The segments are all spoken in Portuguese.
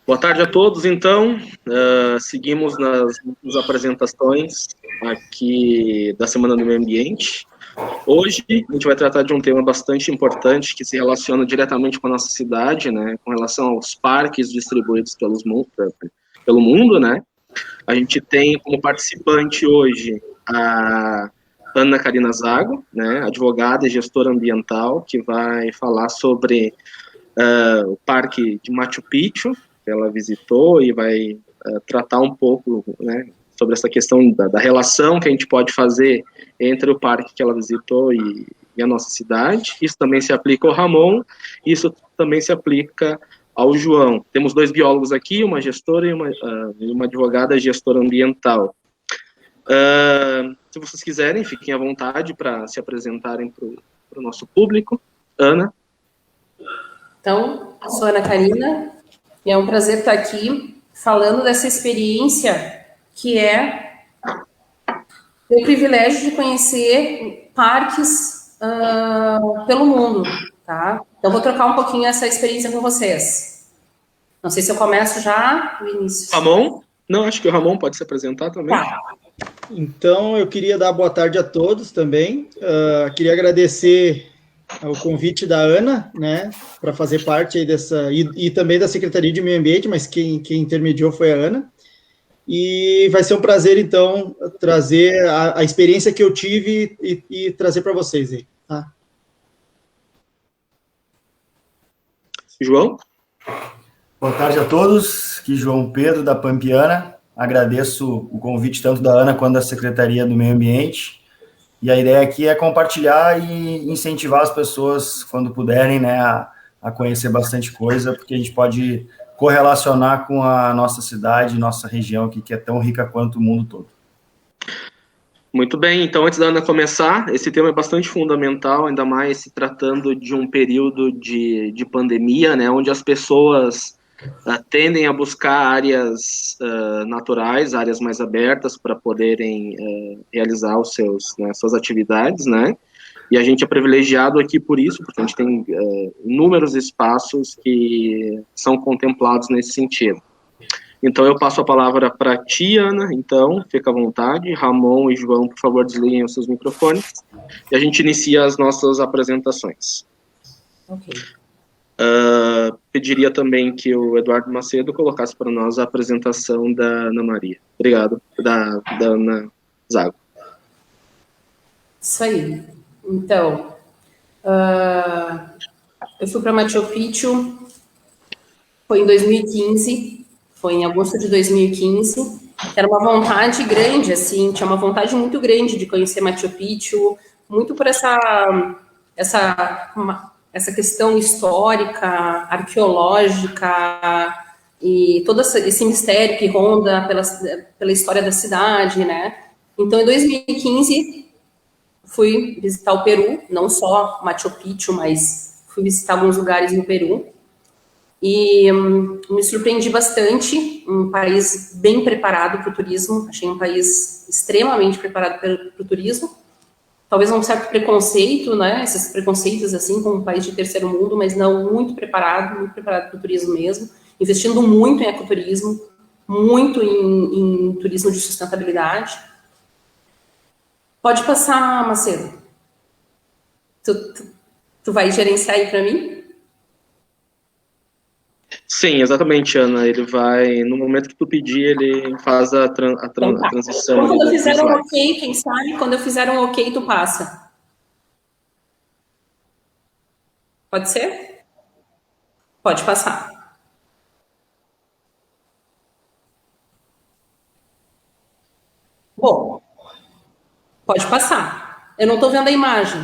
Boa tarde a todos, então. Seguimos nas apresentações aqui da Semana do Meio Ambiente. Hoje a gente vai tratar de um tema bastante importante que se relaciona diretamente com a nossa cidade, né, com relação aos parques distribuídos pelo mundo, né. A gente tem como participante hoje a Ana Karina Zago, né, advogada e gestora ambiental, que vai falar sobre o Parque de Machu Picchu, que ela visitou, e vai tratar um pouco, né, sobre essa questão da relação que a gente pode fazer entre o parque que ela visitou e a nossa cidade. Isso também se aplica ao Ramon, isso também se aplica ao João. Temos dois biólogos aqui, uma gestora e uma advogada gestora ambiental. Se vocês quiserem, fiquem à vontade para se apresentarem para o nosso público. Ana? Então, sou Ana Karina e é um prazer estar aqui falando dessa experiência que é o privilégio de conhecer parques pelo mundo, tá? Então, vou trocar um pouquinho essa experiência com vocês. Não sei se eu começo já, Vinícius. Ramon? Não, acho que o Ramon pode se apresentar também. Tá. Então, eu queria dar boa tarde a todos também. Queria agradecer o convite da Ana, né, para fazer parte aí dessa, e também da Secretaria de Meio Ambiente, mas quem intermediou foi a Ana. E vai ser um prazer, então, trazer a experiência que eu tive e trazer para vocês aí, tá? João? Boa tarde a todos, aqui João Pedro, da Pampiana. Agradeço o convite tanto da Ana quanto da Secretaria do Meio Ambiente. E a ideia aqui é compartilhar e incentivar as pessoas, quando puderem, né, a conhecer bastante coisa, porque a gente pode correlacionar com a nossa cidade, nossa região aqui, que é tão rica quanto o mundo todo. Muito bem, então antes da Ana começar, esse tema é bastante fundamental, ainda mais se tratando de um período de pandemia, né, onde as pessoas tendem a buscar áreas naturais, áreas mais abertas para poderem realizar suas atividades, né? E a gente é privilegiado aqui por isso, porque a gente tem inúmeros espaços que são contemplados nesse sentido. Então eu passo a palavra para ti, Ana, então, fica à vontade. Ramon e João, por favor, desliguem os seus microfones. E a gente inicia as nossas apresentações. Ok. Pediria também que o Eduardo Macedo colocasse para nós a apresentação da Ana Maria. Obrigado, da Ana Zago. Isso aí. Então, eu fui para Machu Picchu, foi em 2015, foi em agosto de 2015. Era uma vontade grande, assim, tinha uma vontade muito grande de conhecer Machu Picchu, muito por essa questão histórica, arqueológica e todo esse mistério que ronda pela história da cidade, né? Então, em 2015, fui visitar o Peru, não só Machu Picchu, mas fui visitar alguns lugares no Peru. E me surpreendi bastante, um país bem preparado para o turismo, achei um país extremamente preparado para o turismo. Talvez um certo preconceito, né, esses preconceitos, assim, com um país de terceiro mundo, mas não, muito preparado para o turismo mesmo, investindo muito em ecoturismo, muito em turismo de sustentabilidade. Pode passar, Macedo. Tu vai gerenciar aí para mim? Sim, exatamente, Ana. Ele vai, no momento que tu pedir, ele faz a transição. Então, quando eu fizer um ok, quem sabe, quando eu fizer um ok, tu passa. Pode ser? Pode passar. Bom, pode passar. Eu não estou vendo a imagem.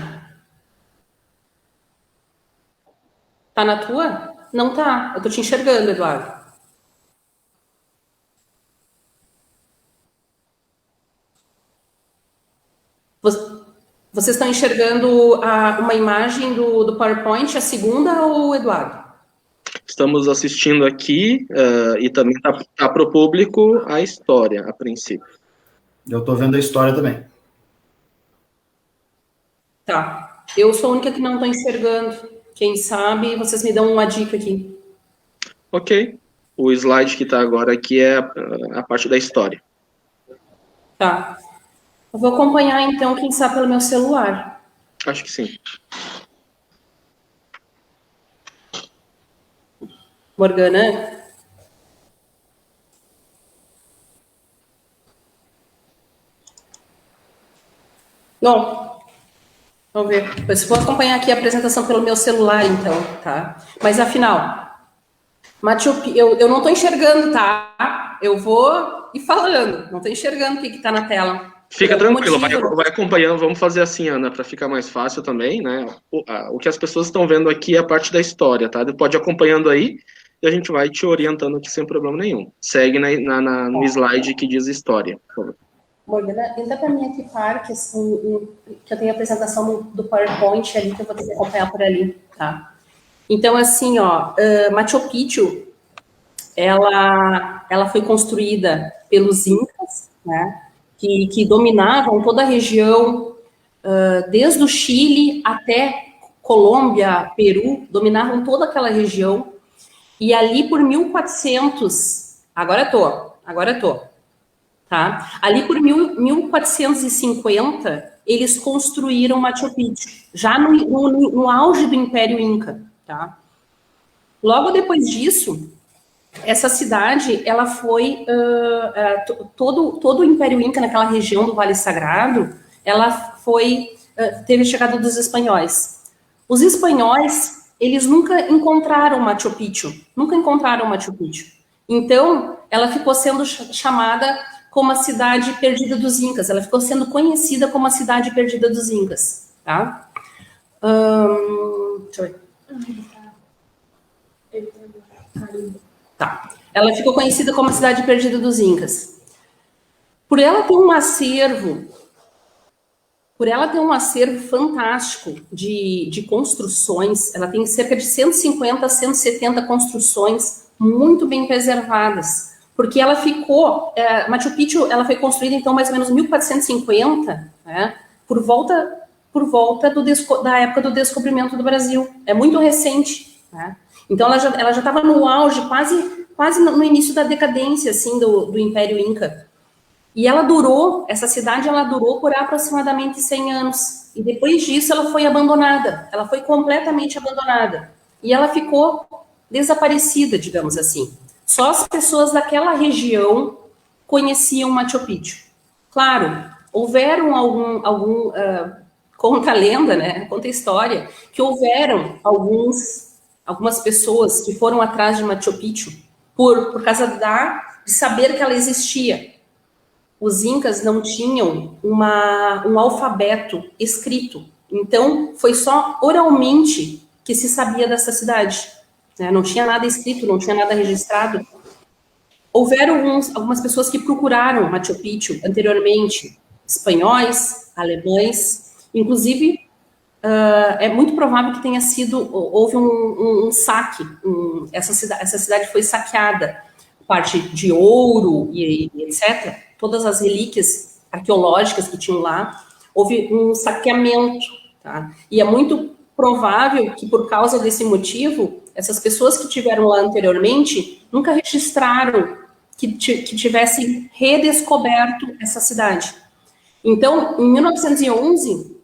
Tá na tua? Não tá. Eu tô te enxergando, Eduardo. Vocês estão enxergando uma imagem do PowerPoint, a segunda, ou Eduardo? Estamos assistindo aqui e também tá para o público a história, a princípio. Eu estou vendo a história também. Tá. Eu sou a única que não estou enxergando. Quem sabe, vocês me dão uma dica aqui. Ok. O slide que está agora aqui é a parte da história. Tá. Eu vou acompanhar, então, quem sabe pelo meu celular. Acho que sim. Morgana? Bom, vamos ver. Depois vou acompanhar aqui a apresentação pelo meu celular, então, tá? Mas, afinal, eu não estou enxergando, tá? Eu vou ir falando. Não estou enxergando o que está na tela. Fica tranquilo, vai acompanhando. Vamos fazer assim, Ana, para ficar mais fácil também, né? O que as pessoas estão vendo aqui é a parte da história, tá? Pode ir acompanhando aí e a gente vai te orientando aqui sem problema nenhum. Segue no slide que diz história, por favor. Morgana, entra para mim aqui, que eu tenho a apresentação do PowerPoint ali, que eu vou ter que acompanhar por ali, tá? Então, assim, ó, Machu Picchu, ela foi construída pelos Incas, né? Que dominavam toda a região, desde o Chile até Colômbia, Peru, dominavam toda aquela região. E ali por 1400, agora eu tô, tá? Ali por 1450, eles construíram Machu Picchu, já no auge do Império Inca, tá? Logo depois disso, essa cidade, ela foi, todo o Império Inca naquela região do Vale Sagrado, ela foi, teve a chegada dos espanhóis. Os espanhóis, eles nunca encontraram Machu Picchu. Então, ela ficou sendo chamada como a cidade perdida dos Incas. Ela ficou sendo conhecida como a cidade perdida dos Incas, tá? Deixa eu ver. Tá. Ela ficou conhecida como a cidade perdida dos Incas. Por ela ter um acervo fantástico de construções, ela tem cerca de 150 a 170 construções muito bem preservadas, porque ela ficou, Machu Picchu, ela foi construída então mais ou menos em 1450, né, por volta da época do descobrimento do Brasil. É muito recente, né? Então ela já estava no auge, quase no início da decadência assim do Império Inca. E essa cidade durou por aproximadamente 100 anos. E depois disso ela foi abandonada, ela foi completamente abandonada. E ela ficou desaparecida, digamos assim. Só as pessoas daquela região conheciam Machu Picchu. Claro, houveram conta a lenda, né? Conta a história, que houveram algumas pessoas que foram atrás de Machu Picchu por causa de saber que ela existia. Os Incas não tinham um alfabeto escrito, então foi só oralmente que se sabia dessa cidade, né? Não tinha nada escrito, não tinha nada registrado. Houveram algumas pessoas que procuraram Machu Picchu anteriormente, espanhóis, alemães, inclusive é muito provável que houve um saque, essa cidade foi saqueada, parte de ouro e etc., todas as relíquias arqueológicas que tinham lá, houve um saqueamento, tá? E é muito provável que, por causa desse motivo, essas pessoas que estiveram lá anteriormente nunca registraram que tivessem redescoberto essa cidade. Então, em 1911,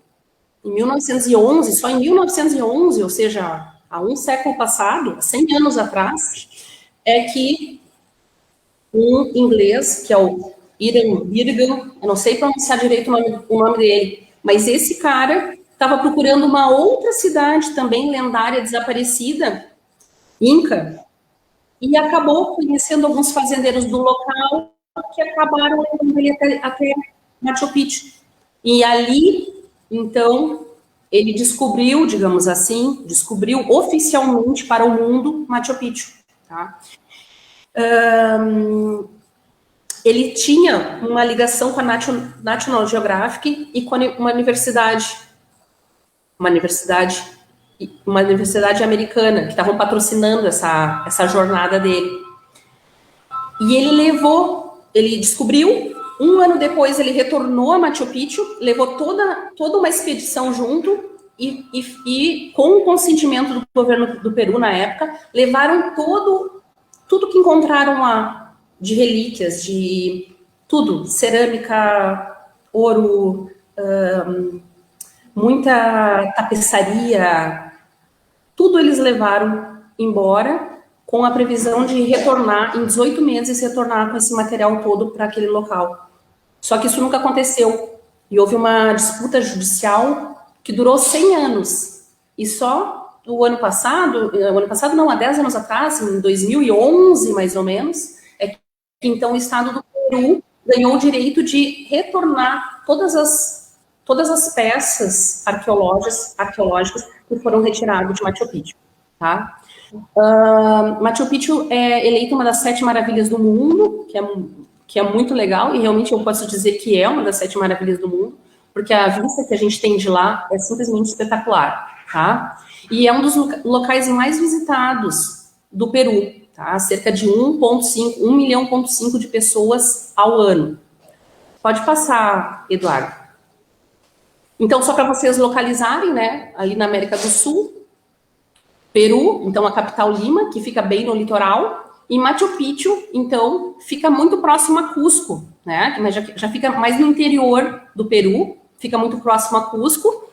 só em 1911, ou seja, há um século passado, 100 anos atrás, é que um inglês, que é o Ian Birgham, eu não sei pronunciar direito o nome dele, mas esse cara estava procurando uma outra cidade também lendária, desaparecida, Inca, e acabou conhecendo alguns fazendeiros do local que acabaram levando ele até Machu Picchu. E ali, então, ele descobriu, digamos assim, oficialmente para o mundo Machu Picchu, tá? Ele tinha uma ligação com a National Geographic e com uma universidade americana, que estavam patrocinando essa jornada dele. E ele descobriu, um ano depois ele retornou a Machu Picchu, levou toda uma expedição junto e com o consentimento do governo do Peru na época, levaram tudo que encontraram lá, de relíquias, de tudo, cerâmica, ouro, muita tapeçaria, tudo eles levaram embora com a previsão de retornar, em 18 meses, retornar com esse material todo para aquele local. Só que isso nunca aconteceu. E houve uma disputa judicial que durou 100 anos. E só o ano passado não, há 10 anos atrás, em 2011 mais ou menos, é que então o Estado do Peru ganhou o direito de retornar todas as peças arqueológicas que foram retiradas de Machu Picchu, tá? Machu Picchu é eleita uma das 7 maravilhas do mundo, que é muito legal, e realmente eu posso dizer que é uma das 7 maravilhas do mundo, porque a vista que a gente tem de lá é simplesmente espetacular, tá? E é um dos locais mais visitados do Peru, tá? Cerca de 1,5 milhão de pessoas ao ano. Pode passar, Eduardo. Então, só para vocês localizarem, né, ali na América do Sul, Peru, então a capital Lima, que fica bem no litoral, e Machu Picchu, então, fica muito próximo a Cusco, né, mas já fica mais no interior do Peru, fica muito próximo a Cusco,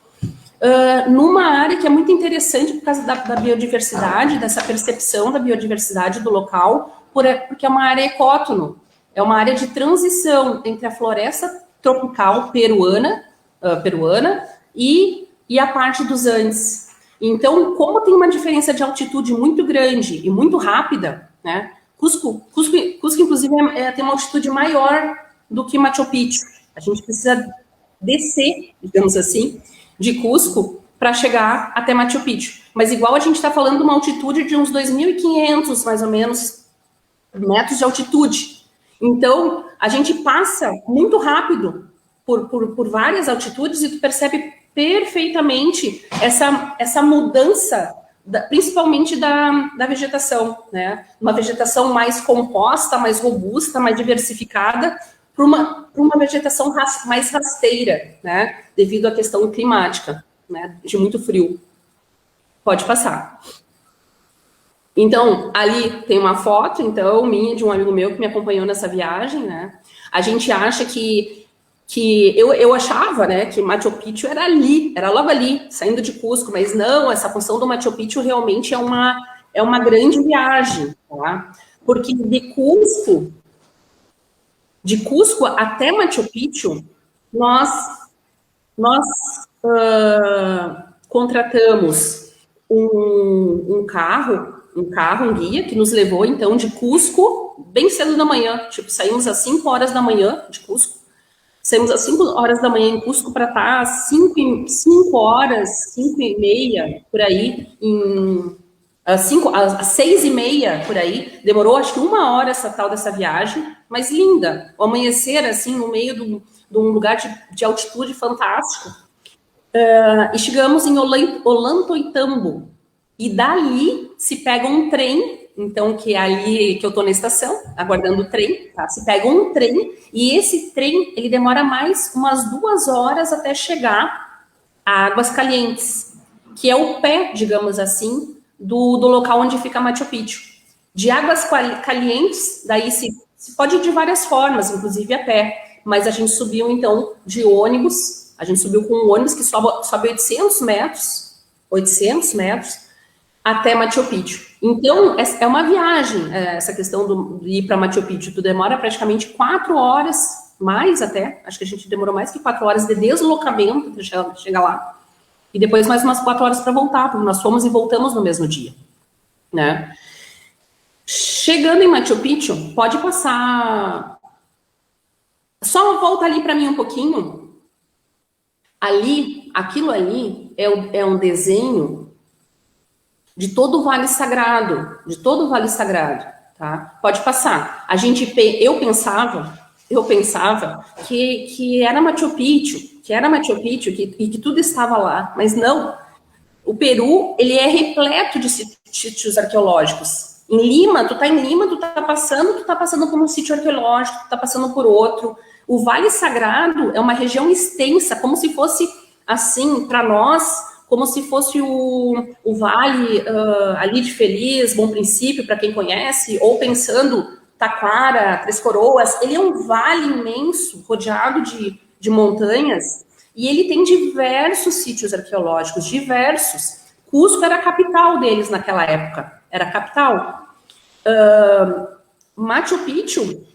numa área que é muito interessante por causa da biodiversidade, dessa percepção da biodiversidade do local, porque é uma área ecótono, é uma área de transição entre a floresta tropical peruana e a parte dos Andes. Então, como tem uma diferença de altitude muito grande e muito rápida, né? Cusco inclusive, tem uma altitude maior do que Machu Picchu. A gente precisa descer, digamos assim, de Cusco para chegar até Machu Picchu. Mas igual a gente está falando de uma altitude de uns 2.500, mais ou menos, metros de altitude. Então, a gente passa muito rápido por várias altitudes e tu percebe perfeitamente essa mudança, principalmente da vegetação, né? Uma vegetação mais composta, mais robusta, mais diversificada, para uma vegetação mais rasteira, né? Devido à questão climática, né? De muito frio. Pode passar. Então, ali tem uma foto, então, minha, de um amigo meu que me acompanhou nessa viagem, né? A gente acha que eu achava, né, que Machu Picchu era logo ali, saindo de Cusco, mas não, essa função do Machu Picchu realmente é uma grande viagem, tá? Porque de Cusco até Machu Picchu, nós contratamos um guia que nos levou, então, de Cusco, bem cedo da manhã, tipo, saímos às 5 horas da manhã de Cusco, saímos às 5 horas da manhã em Cusco para estar às 5 horas, 5 e meia, por aí, às 6 e meia, por aí. Demorou, acho que 1 hora essa tal dessa viagem, mas linda. O amanhecer, assim, no meio de um lugar de altitude fantástico. E chegamos em Ollantaytambo. E dali se pega um trem, então, que é ali que eu estou na estação, aguardando o trem, tá? Se pega um trem, e esse trem, ele demora mais umas 2 horas até chegar a Águas Calientes, que é o pé, digamos assim, do local onde fica Machu Picchu. De Águas Calientes, daí se pode ir de várias formas, inclusive a pé, mas a gente subiu, então, de ônibus, a gente subiu com um ônibus que sobe 800 metros, até Machu Picchu. Então, é uma viagem, essa questão de ir para Machu Picchu. Tu demora praticamente 4 horas, mais até, acho que a gente demorou mais que 4 horas de deslocamento para chegar lá. E depois mais umas 4 horas para voltar, porque nós fomos e voltamos no mesmo dia, né? Chegando em Machu Picchu, pode passar... Só volta ali para mim um pouquinho. Aquilo ali é um desenho de todo o Vale Sagrado, tá? Pode passar. Eu pensava que era Machu Picchu, e que tudo estava lá, mas não. O Peru, ele é repleto de sítios arqueológicos. Em Lima, tu tá passando por um sítio arqueológico, tu tá passando por outro. O Vale Sagrado é uma região extensa, como se fosse, assim, para nós, como se fosse o Vale ali de Feliz, Bom Princípio, para quem conhece, ou pensando Taquara, Três Coroas. Ele é um vale imenso, rodeado de montanhas, e ele tem diversos sítios arqueológicos, diversos. Cusco era a capital deles naquela época, era a capital. Machu Picchu,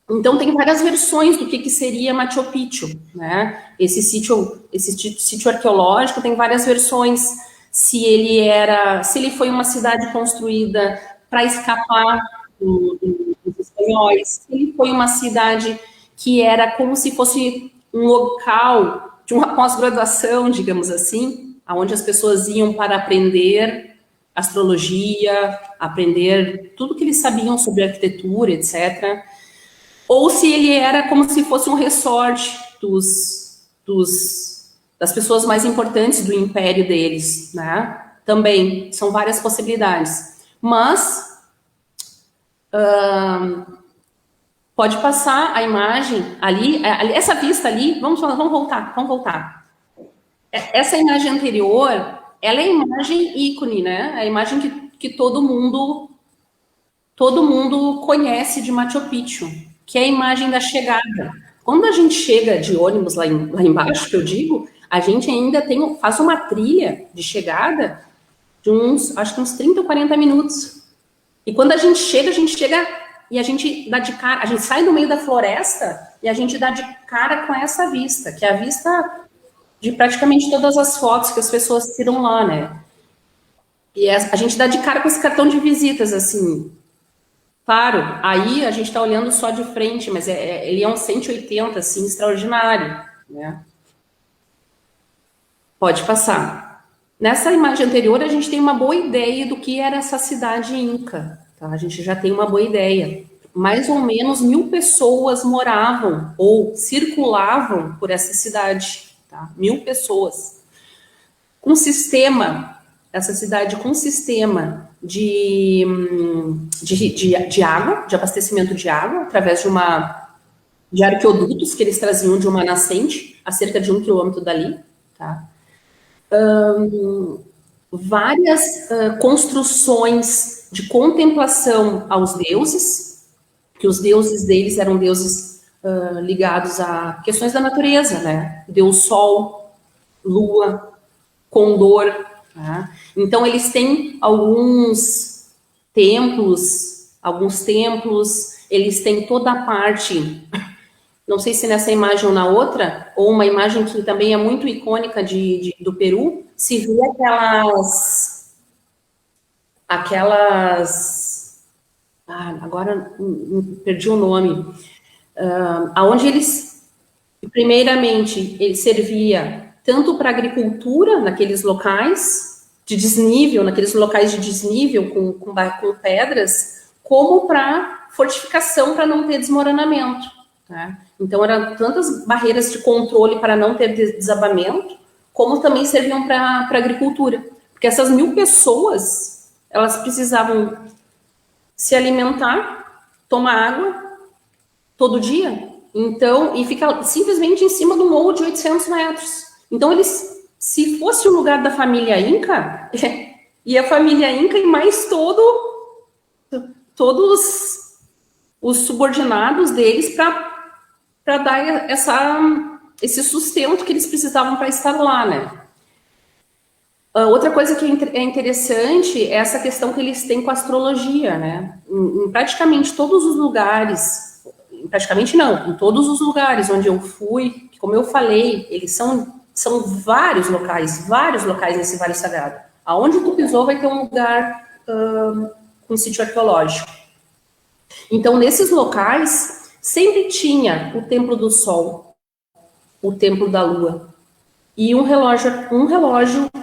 então tem várias versões do que seria Machu Picchu, né? Esse sítio arqueológico tem várias versões. Se ele foi uma cidade construída para escapar dos espanhóis, se ele foi uma cidade que era como se fosse um local de uma pós-graduação, digamos assim, aonde as pessoas iam para aprender astrologia, aprender tudo que eles sabiam sobre arquitetura, etc. Ou se ele era como se fosse um resort das pessoas mais importantes do império deles, né? Também são várias possibilidades. Mas pode passar a imagem ali, essa vista ali, vamos voltar. Essa imagem anterior, ela é a imagem ícone, né? É a imagem que todo mundo conhece de Machu Picchu, que é a imagem da chegada. Quando a gente chega de ônibus lá embaixo, que eu digo, a gente ainda faz uma trilha de chegada de acho que uns 30 ou 40 minutos. E quando a gente chega e a gente dá de cara, a gente sai do meio da floresta e a gente dá de cara com essa vista, que é a vista de praticamente todas as fotos que as pessoas tiram lá, né? E a gente dá de cara com esse cartão de visitas, assim. Claro, aí a gente está olhando só de frente, mas ele é um 180, assim, extraordinário, né? Pode passar. Nessa imagem anterior, a gente tem uma boa ideia do que era essa cidade inca, tá? A gente já tem uma boa ideia. Mais ou menos 1.000 pessoas moravam ou circulavam por essa cidade, tá? 1.000 pessoas. Essa cidade com sistema de água, de abastecimento de água, através de arqueodutos que eles traziam de uma nascente, a cerca de 1 quilômetro dali, tá? Várias construções de contemplação aos deuses, que os deuses deles eram deuses ligados a questões da natureza, né? Deus Sol, Lua, Condor, tá? Então eles têm alguns templos, eles têm toda a parte, não sei se nessa imagem ou na outra, ou uma imagem que também é muito icônica do Peru, se vê agora perdi o nome, aonde primeiramente, ele servia tanto para agricultura, naqueles locais de desnível, com pedras, como para fortificação, para não ter desmoronamento, tá? Então, eram tantas barreiras de controle para não ter desabamento, como também serviam para agricultura. Porque essas 1.000 pessoas, elas precisavam se alimentar, tomar água todo dia. Então, e fica simplesmente em cima de um morro de 800 metros. Então, se fosse o lugar da família Inca, e a família Inca e mais todos os subordinados deles para dar esse sustento que eles precisavam para estar lá, né? Outra coisa que é interessante é essa questão que eles têm com a astrologia, né? Em praticamente todos os lugares, praticamente não, em todos os lugares onde eu fui, como eu falei, eles são vários locais nesse Vale Sagrado. Aonde tu pisou vai ter um lugar com sítio arqueológico. Então, nesses locais, sempre tinha o Templo do Sol, o Templo da Lua, e um relógio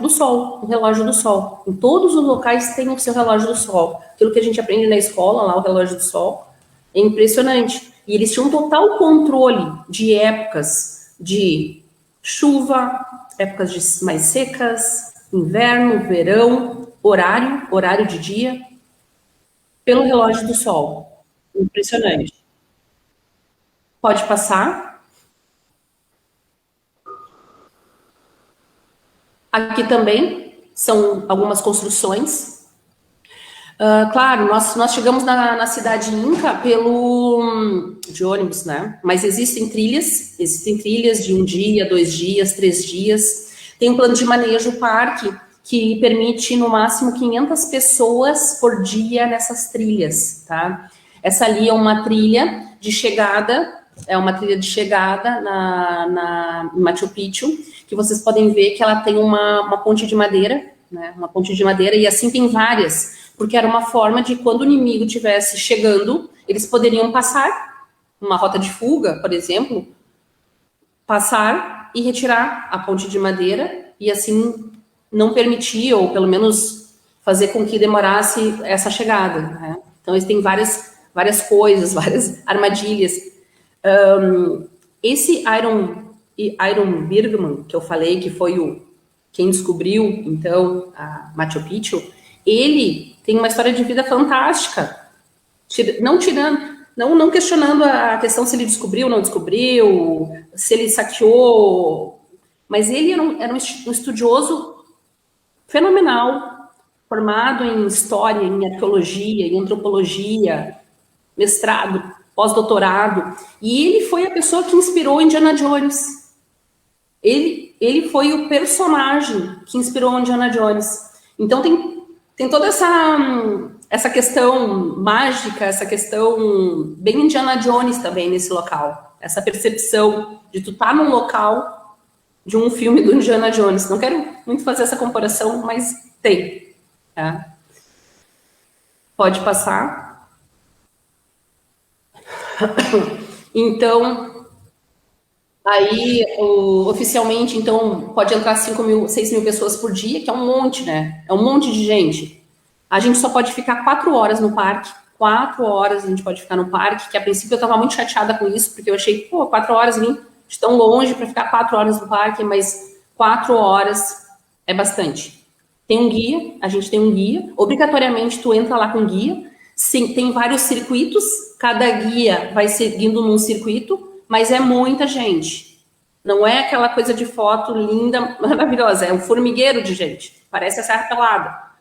do Sol. Em todos os locais tem o seu relógio do Sol. Aquilo que a gente aprende na escola, lá, o relógio do Sol, é impressionante. E eles tinham total controle de épocas de chuva, épocas mais secas, inverno, verão, horário de dia, pelo relógio do Sol. Impressionante. Pode passar. Aqui também são algumas construções. Claro, nós chegamos na cidade Inca de ônibus, né? Mas existem trilhas de 1 dia, 2 dias, 3 dias. Tem um plano de manejo parque que permite no máximo 500 pessoas por dia nessas trilhas, tá? Essa ali é uma trilha de chegada, na Machu Picchu, que vocês podem ver que ela tem uma ponte de madeira, né? Uma ponte de madeira, e assim tem várias, porque era uma forma de quando o inimigo estivesse chegando, eles poderiam passar, uma rota de fuga, por exemplo, passar e retirar a ponte de madeira, e assim não permitir, ou pelo menos fazer com que demorasse essa chegada, né? Então eles têm várias coisas, várias armadilhas. Esse Iron Birgman, que eu falei, que foi quem descobriu, então, a Machu Picchu, ele tem uma história de vida fantástica, não questionando a questão se ele descobriu ou não descobriu, se ele saqueou, mas ele era um estudioso fenomenal, formado em história, em arqueologia, em antropologia, mestrado, pós-doutorado, e ele foi a pessoa que inspirou Indiana Jones. Ele foi o personagem que inspirou Indiana Jones. Então tem toda essa questão mágica, essa questão bem Indiana Jones também nesse local. Essa percepção de tu estar num local de um filme do Indiana Jones. Não quero muito fazer essa comparação, mas tem. Tá? Pode passar. Então, aí, oficialmente, então, pode entrar 6 mil pessoas por dia, que é um monte, né? É um monte de gente. A gente só pode ficar 4 horas no parque. 4 horas a gente pode ficar no parque, que a princípio eu estava muito chateada com isso, porque eu achei, 4 horas vim de tão longe para ficar 4 horas no parque, mas 4 horas é bastante. Tem um guia, a gente tem um guia, obrigatoriamente tu entra lá com guia. Sim, tem vários circuitos, cada guia vai seguindo num circuito, mas é muita gente. Não é aquela coisa de foto linda, maravilhosa, é um formigueiro de gente, parece a Serra Pelada.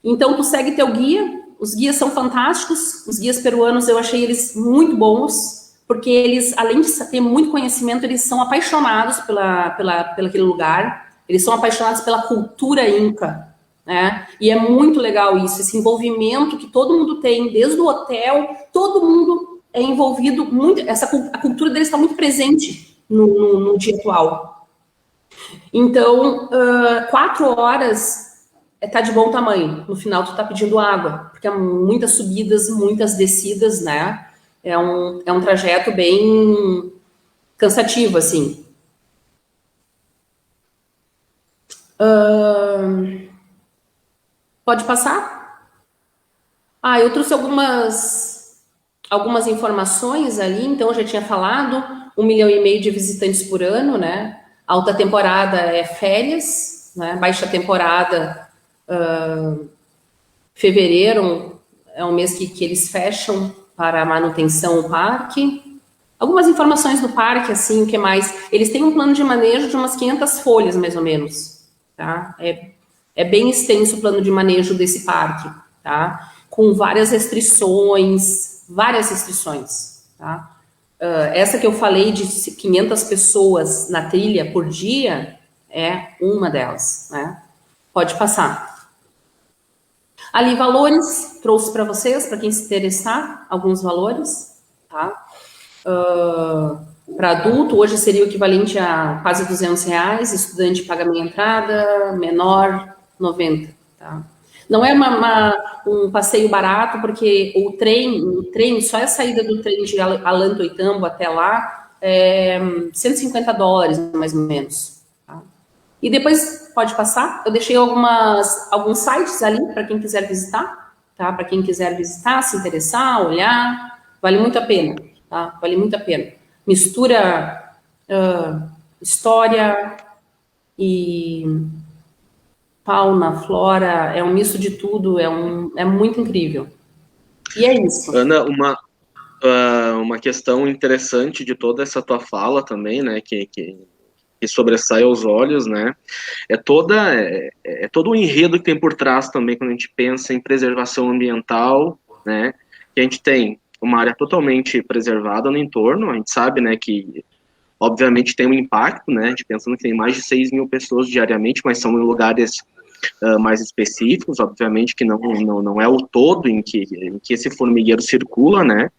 Então, tu segue teu guia, os guias são fantásticos, os guias peruanos eu achei eles muito bons, porque eles, além de ter muito conhecimento, eles são apaixonados pelaquele lugar, eles são apaixonados pela cultura inca, né? E é muito legal isso, esse envolvimento que todo mundo tem, desde o hotel, todo mundo é envolvido, muito, a cultura deles está muito presente no dia atual. Então, 4 horas tá de bom tamanho. No final, tu tá pedindo água, porque há muitas subidas, muitas descidas, né? É um trajeto bem cansativo, assim. Pode passar? Eu trouxe algumas informações ali, então eu já tinha falado, 1,5 milhão de visitantes por ano, né? Alta temporada é férias, né? Baixa temporada, fevereiro é um mês que eles fecham para a manutenção do parque. Algumas informações do parque, assim, o que mais? Eles têm um plano de manejo de umas 500 folhas, mais ou menos, tá? É bem extenso o plano de manejo desse parque, tá? Com várias restrições, tá? Essa que eu falei de 500 pessoas na trilha por dia é uma delas, né? Pode passar. Ali, valores, trouxe para vocês, para quem se interessar, alguns valores, tá? Para adulto, hoje seria o equivalente a quase R$200, estudante paga meia entrada, menor, 90, tá? Não é um passeio barato, porque o trem, só a saída do trem de Alanto-Oitambo até lá, é $150, mais ou menos, tá? E depois, pode passar, eu deixei alguns sites ali para quem quiser visitar, tá? Para quem quiser visitar, se interessar, olhar, vale muito a pena, tá? Vale muito a pena. Mistura história e fauna, flora, é um misto de tudo, é muito incrível. E é isso. Ana, uma questão interessante de toda essa tua fala também, né, que que sobressai aos olhos, né? É todo o enredo que tem por trás também quando a gente pensa em preservação ambiental, né? Que a gente tem uma área totalmente preservada no entorno, a gente sabe, né, que obviamente tem um impacto, né? A gente pensando que tem mais de 6 mil pessoas diariamente, mas são em lugares mais específicos, obviamente que não é o todo em que esse formigueiro circula, né?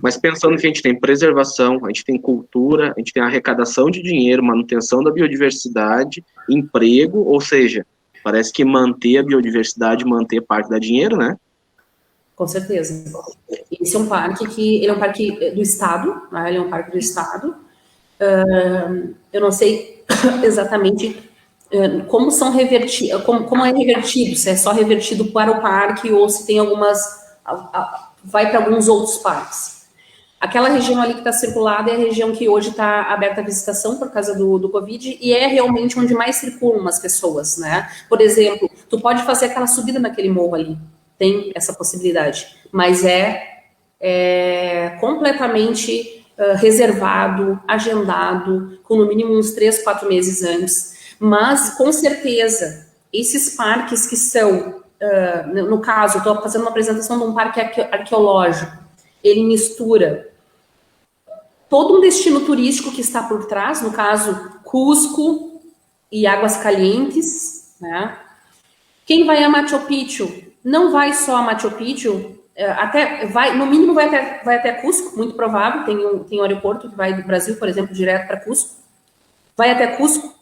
Mas pensando que a gente tem preservação, a gente tem cultura, a gente tem arrecadação de dinheiro, manutenção da biodiversidade, emprego, ou seja, parece que manter a biodiversidade, manter parte dá dinheiro, né? Com certeza. Esse é um parque ele é um parque do Estado, né? Ele é um parque do Estado. Eu não sei exatamente como são revertidos, como é revertido, se é só revertido para o parque ou se tem vai para alguns outros parques. Aquela região ali que está circulada é a região que hoje está aberta à visitação por causa do Covid e é realmente onde mais circulam as pessoas, né? Por exemplo, tu pode fazer aquela subida naquele morro ali, tem essa possibilidade, mas é completamente reservado, agendado, com no mínimo uns 3, 4 meses antes. Mas, com certeza, esses parques que são, no caso, estou fazendo uma apresentação de um parque arqueológico, ele mistura todo um destino turístico que está por trás, no caso, Cusco e Águas Calientes, né? Quem vai a Machu Picchu, não vai só a Machu Picchu, no mínimo vai até Cusco, muito provável, tem um aeroporto que vai do Brasil, por exemplo, direto para Cusco, vai até Cusco,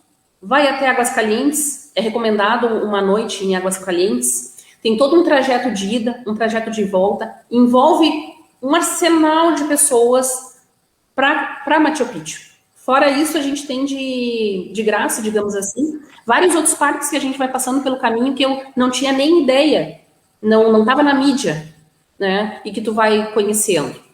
vai até Águas Calientes, é recomendado uma noite em Águas Calientes, tem todo um trajeto de ida, um trajeto de volta, envolve um arsenal de pessoas para Machu Picchu. Fora isso, a gente tem de graça, digamos assim, vários outros parques que a gente vai passando pelo caminho que eu não tinha nem ideia, não estava na mídia, né? E que tu vai conhecendo.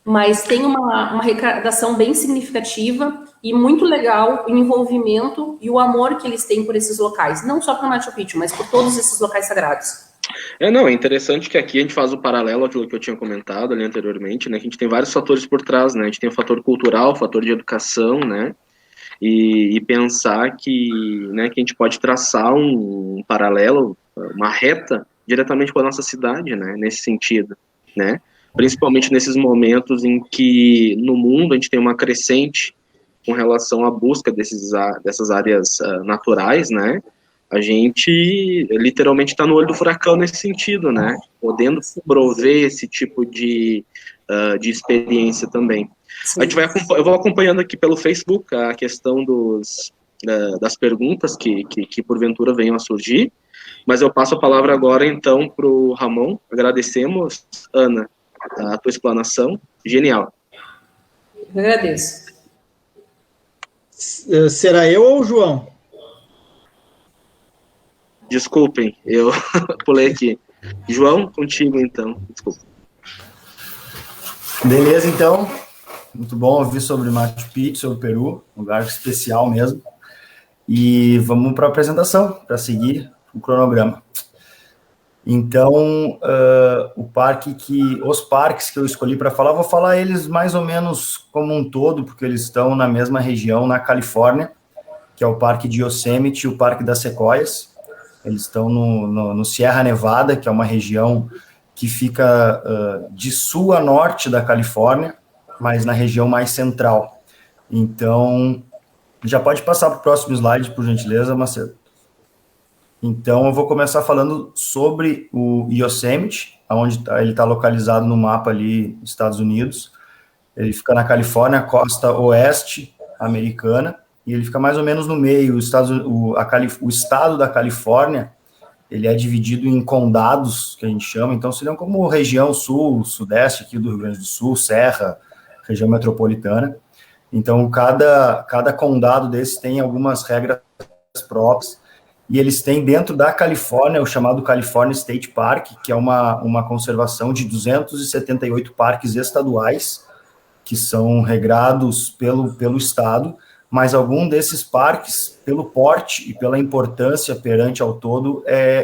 Mas tem uma arrecadação bem significativa e muito legal o envolvimento e o amor que eles têm por esses locais. Não só para Machu Picchu, mas por todos esses locais sagrados. É interessante que aqui a gente faz o paralelo àquilo que eu tinha comentado ali anteriormente, né? Que a gente tem vários fatores por trás, né? A gente tem o fator cultural, o fator de educação, né? E pensar que a gente pode traçar um paralelo, uma reta diretamente com a nossa cidade, né? Nesse sentido, né? Principalmente nesses momentos em que no mundo a gente tem uma crescente com relação à busca dessas áreas naturais, né? A gente literalmente está no olho do furacão nesse sentido, né? Podendo prover esse tipo de experiência também. Eu vou acompanhando aqui pelo Facebook a questão das perguntas que porventura venham a surgir, mas eu passo a palavra agora então para o Ramon. Agradecemos, Ana, a tua explanação, genial. Eu agradeço. Será eu ou o João? Desculpem, eu pulei aqui. João, contigo então, desculpa. Beleza, então. Muito bom ouvir sobre Machu Picchu, sobre o Peru, um lugar especial mesmo. E vamos para a apresentação, para seguir o cronograma. Então, os parques que eu escolhi para falar, vou falar eles mais ou menos como um todo, porque eles estão na mesma região, na Califórnia, que é o Parque de Yosemite e o Parque das Sequoias. Eles estão no Sierra Nevada, que é uma região que fica de sul a norte da Califórnia, mas na região mais central. Então, já pode passar para o próximo slide, por gentileza, Macedo. Então, eu vou começar falando sobre o Yosemite, onde ele está localizado no mapa ali, Estados Unidos. Ele fica na Califórnia, costa oeste americana, e ele fica mais ou menos no meio. O estado da Califórnia, ele é dividido em condados, que a gente chama, então seriam como região sul, sudeste aqui do Rio Grande do Sul, Serra, região metropolitana. Então, cada condado desse tem algumas regras próprias, e eles têm dentro da Califórnia o chamado California State Park, que é uma conservação de 278 parques estaduais, que são regrados pelo estado, mas algum desses parques, pelo porte e pela importância perante ao todo,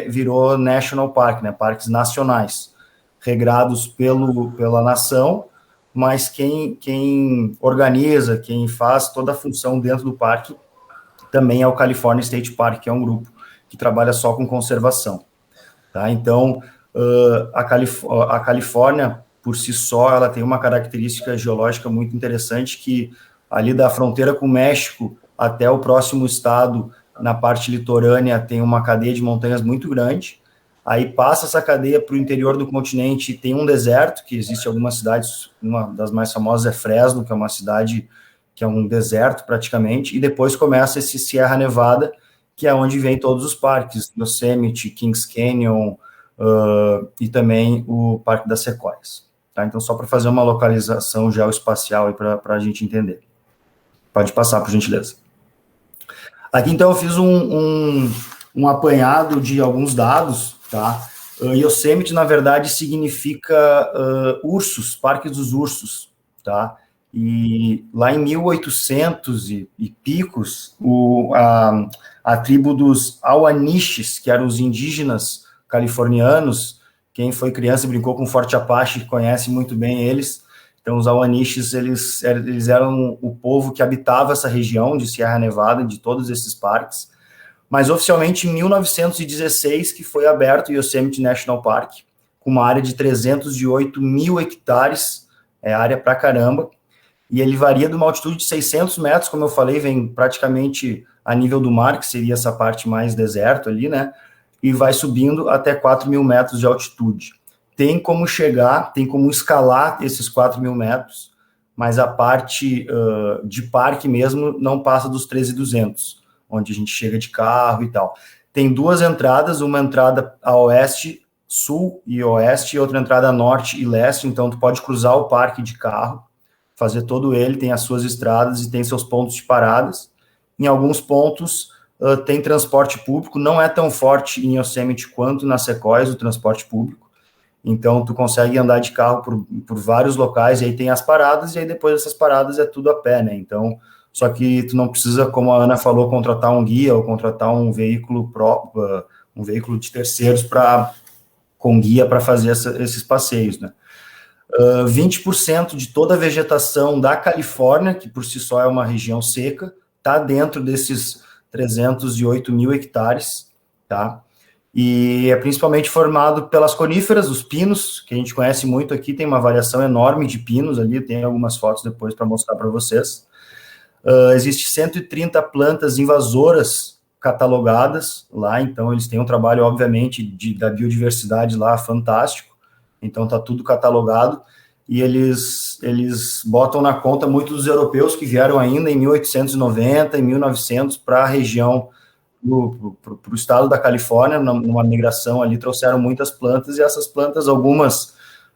virou National Park, né, parques nacionais, regrados pela nação, mas quem organiza, quem faz toda a função dentro do parque também é o California State Park, que é um grupo que trabalha só com conservação. Tá? Então, a Califórnia, por si só, ela tem uma característica geológica muito interessante, que ali da fronteira com o México até o próximo estado, na parte litorânea, tem uma cadeia de montanhas muito grande. Aí passa essa cadeia para o interior do continente, tem um deserto, que existe em algumas cidades, uma das mais famosas é Fresno, que é uma cidade que é um deserto praticamente, e depois começa esse Sierra Nevada, que é onde vem todos os parques, Yosemite, Kings Canyon, e também o Parque das Sequoias. Tá? Então, só para fazer uma localização geoespacial para a gente entender. Pode passar, por gentileza. Aqui, então, eu fiz um apanhado de alguns dados, tá? Yosemite, na verdade, significa ursos, Parque dos Ursos, tá? E lá em 1800 e picos, a tribo dos Awanishes, que eram os indígenas californianos, quem foi criança e brincou com o Forte Apache, conhece muito bem eles. Então, os Awanishes, eles eram o povo que habitava essa região de Sierra Nevada, de todos esses parques. Mas, oficialmente, em 1916, que foi aberto o Yosemite National Park, com uma área de 308 mil hectares, é área pra caramba, e ele varia de uma altitude de 600 metros, como eu falei, vem praticamente a nível do mar, que seria essa parte mais deserto ali, né, e vai subindo até 4 mil metros de altitude. Tem como chegar, tem como escalar esses 4 mil metros, mas a parte de parque mesmo não passa dos 13.200, onde a gente chega de carro e tal. Tem duas entradas, uma entrada a oeste, sul e oeste, e outra entrada a norte e leste, então tu pode cruzar o parque de carro, fazer todo ele, tem as suas estradas e tem seus pontos de paradas. Em alguns pontos tem transporte público, não é tão forte em Yosemite quanto nas Sequoias, o transporte público. Então, tu consegue andar de carro por vários locais, e aí tem as paradas, e aí depois dessas paradas é tudo a pé, né? Então, só que tu não precisa, como a Ana falou, contratar um guia ou contratar um veículo próprio, um veículo de terceiros com guia para fazer esses passeios, né? 20% de toda a vegetação da Califórnia, que por si só é uma região seca, está dentro desses 308 mil hectares, tá? E é principalmente formado pelas coníferas, os pinos, que a gente conhece muito aqui, tem uma variação enorme de pinos ali, tem algumas fotos depois para mostrar para vocês. Existe 130 plantas invasoras catalogadas lá, então eles têm um trabalho, obviamente, da biodiversidade lá fantástico, então está tudo catalogado, e eles botam na conta muitos dos europeus que vieram ainda em 1890, em 1900, para a região, para o estado da Califórnia, numa migração ali, trouxeram muitas plantas, e essas plantas, algumas,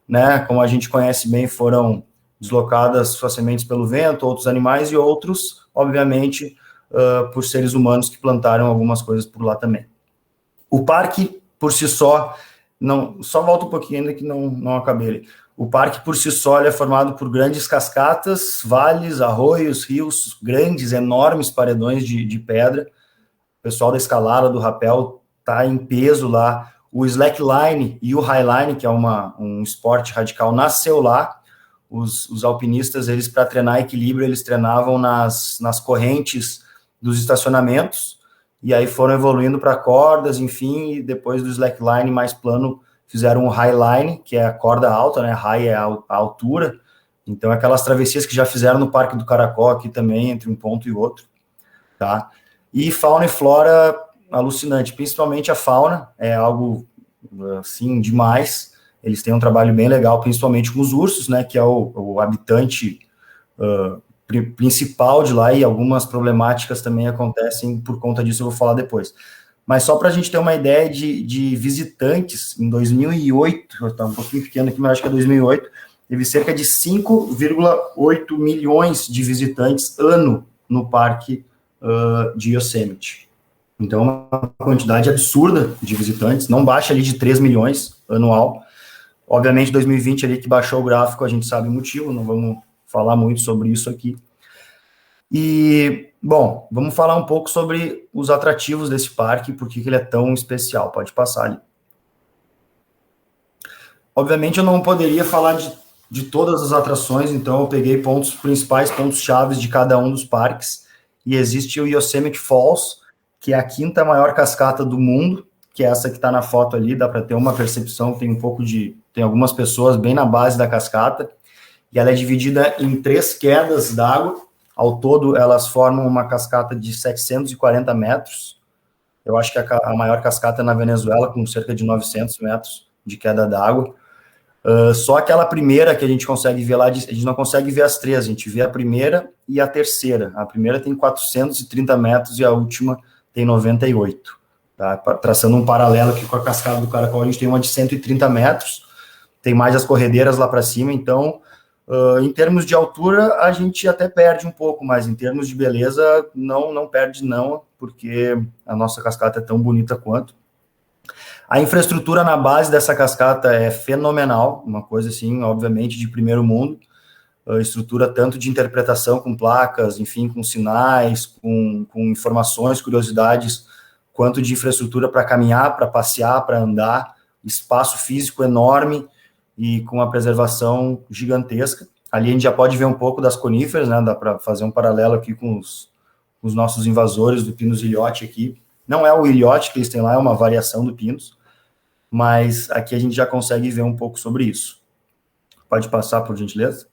né, como a gente conhece bem, foram deslocadas suas sementes pelo vento, outros animais, e outros, obviamente, por seres humanos que plantaram algumas coisas por lá também. O parque, por si só, só volta um pouquinho ainda que não acabei ali. O parque, por si só, é formado por grandes cascatas, vales, arroios, rios, grandes, enormes paredões de pedra. O pessoal da escalada, do rapel, está em peso lá. O slackline e o highline, que é um esporte radical, nasceu lá. Os alpinistas, eles, para treinar equilíbrio, eles treinavam nas correntes dos estacionamentos, e aí foram evoluindo para cordas, enfim, e depois do slackline mais plano, fizeram o highline, que é a corda alta, né? High é a altura. Então, aquelas travessias que já fizeram no Parque do Caracol aqui também, entre um ponto e outro, tá? E fauna e flora alucinante, principalmente a fauna, é algo, assim, demais. Eles têm um trabalho bem legal, principalmente com os ursos, né, que é o habitante principal de lá, e algumas problemáticas também acontecem por conta disso, eu vou falar depois. Mas só para a gente ter uma ideia de visitantes, em 2008, está um pouquinho pequeno aqui, mas acho que é 2008, teve cerca de 5,8 milhões de visitantes ano no parque de Yosemite. Então, uma quantidade absurda de visitantes, não baixa ali de 3 milhões anual. Obviamente, 2020 ali que baixou o gráfico, a gente sabe o motivo, não vamos falar muito sobre isso aqui. E, bom, vamos falar um pouco sobre os atrativos desse parque, por que ele é tão especial. Pode passar ali. Obviamente, eu não poderia falar de todas as atrações, então eu peguei pontos principais, pontos chaves de cada um dos parques, e existe o Yosemite Falls, que é a 5ª maior cascata do mundo, que é essa que está na foto ali, dá para ter uma percepção, tem algumas pessoas bem na base da cascata, e ela é dividida em 3 quedas d'água. Ao todo, elas formam uma cascata de 740 metros. Eu acho que a maior cascata é na Venezuela, com cerca de 900 metros de queda d'água. Só aquela primeira que a gente consegue ver lá, a gente não consegue ver as 3, a gente vê a primeira e a terceira. A primeira tem 430 metros e a última tem 98. Tá? Traçando um paralelo aqui com a cascata do Caracol, a gente tem uma de 130 metros, tem mais as corredeiras lá para cima, então, em termos de altura, a gente até perde um pouco, mas em termos de beleza, não perde não, porque a nossa cascata é tão bonita quanto. A infraestrutura na base dessa cascata é fenomenal, uma coisa assim, obviamente, de primeiro mundo, estrutura tanto de interpretação com placas, enfim, com sinais, com informações, curiosidades, quanto de infraestrutura para caminhar, para passear, para andar, espaço físico enorme e com uma preservação gigantesca. Ali a gente já pode ver um pouco das coníferas, né? Dá para fazer um paralelo aqui com os nossos invasores do Pinus ilhote aqui. Não é o ilhote que eles têm lá, é uma variação do Pinus, mas aqui a gente já consegue ver um pouco sobre isso. Pode passar, por gentileza?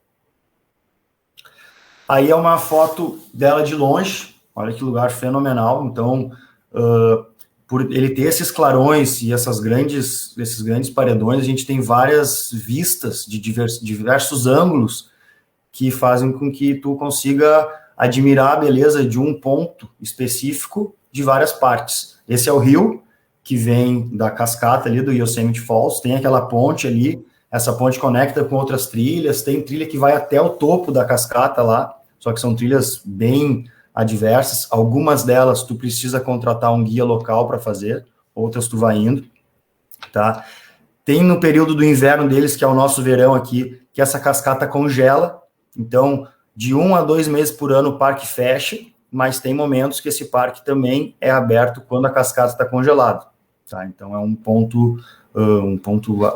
Aí é uma foto dela de longe, olha que lugar fenomenal. Então, por ele ter esses clarões e esses grandes paredões, a gente tem várias vistas de diversos ângulos que fazem com que tu consiga admirar a beleza de um ponto específico de várias partes. Esse é o rio que vem da cascata ali do Yosemite Falls, tem aquela ponte ali, essa ponte conecta com outras trilhas, tem trilha que vai até o topo da cascata lá, só que são trilhas bem adversas, algumas delas tu precisa contratar um guia local para fazer, outras tu vai indo, tá? Tem no período do inverno deles, que é o nosso verão aqui, que essa cascata congela, então de 1 a 2 meses por ano o parque fecha, mas tem momentos que esse parque também é aberto quando a cascata está congelada, tá? Então é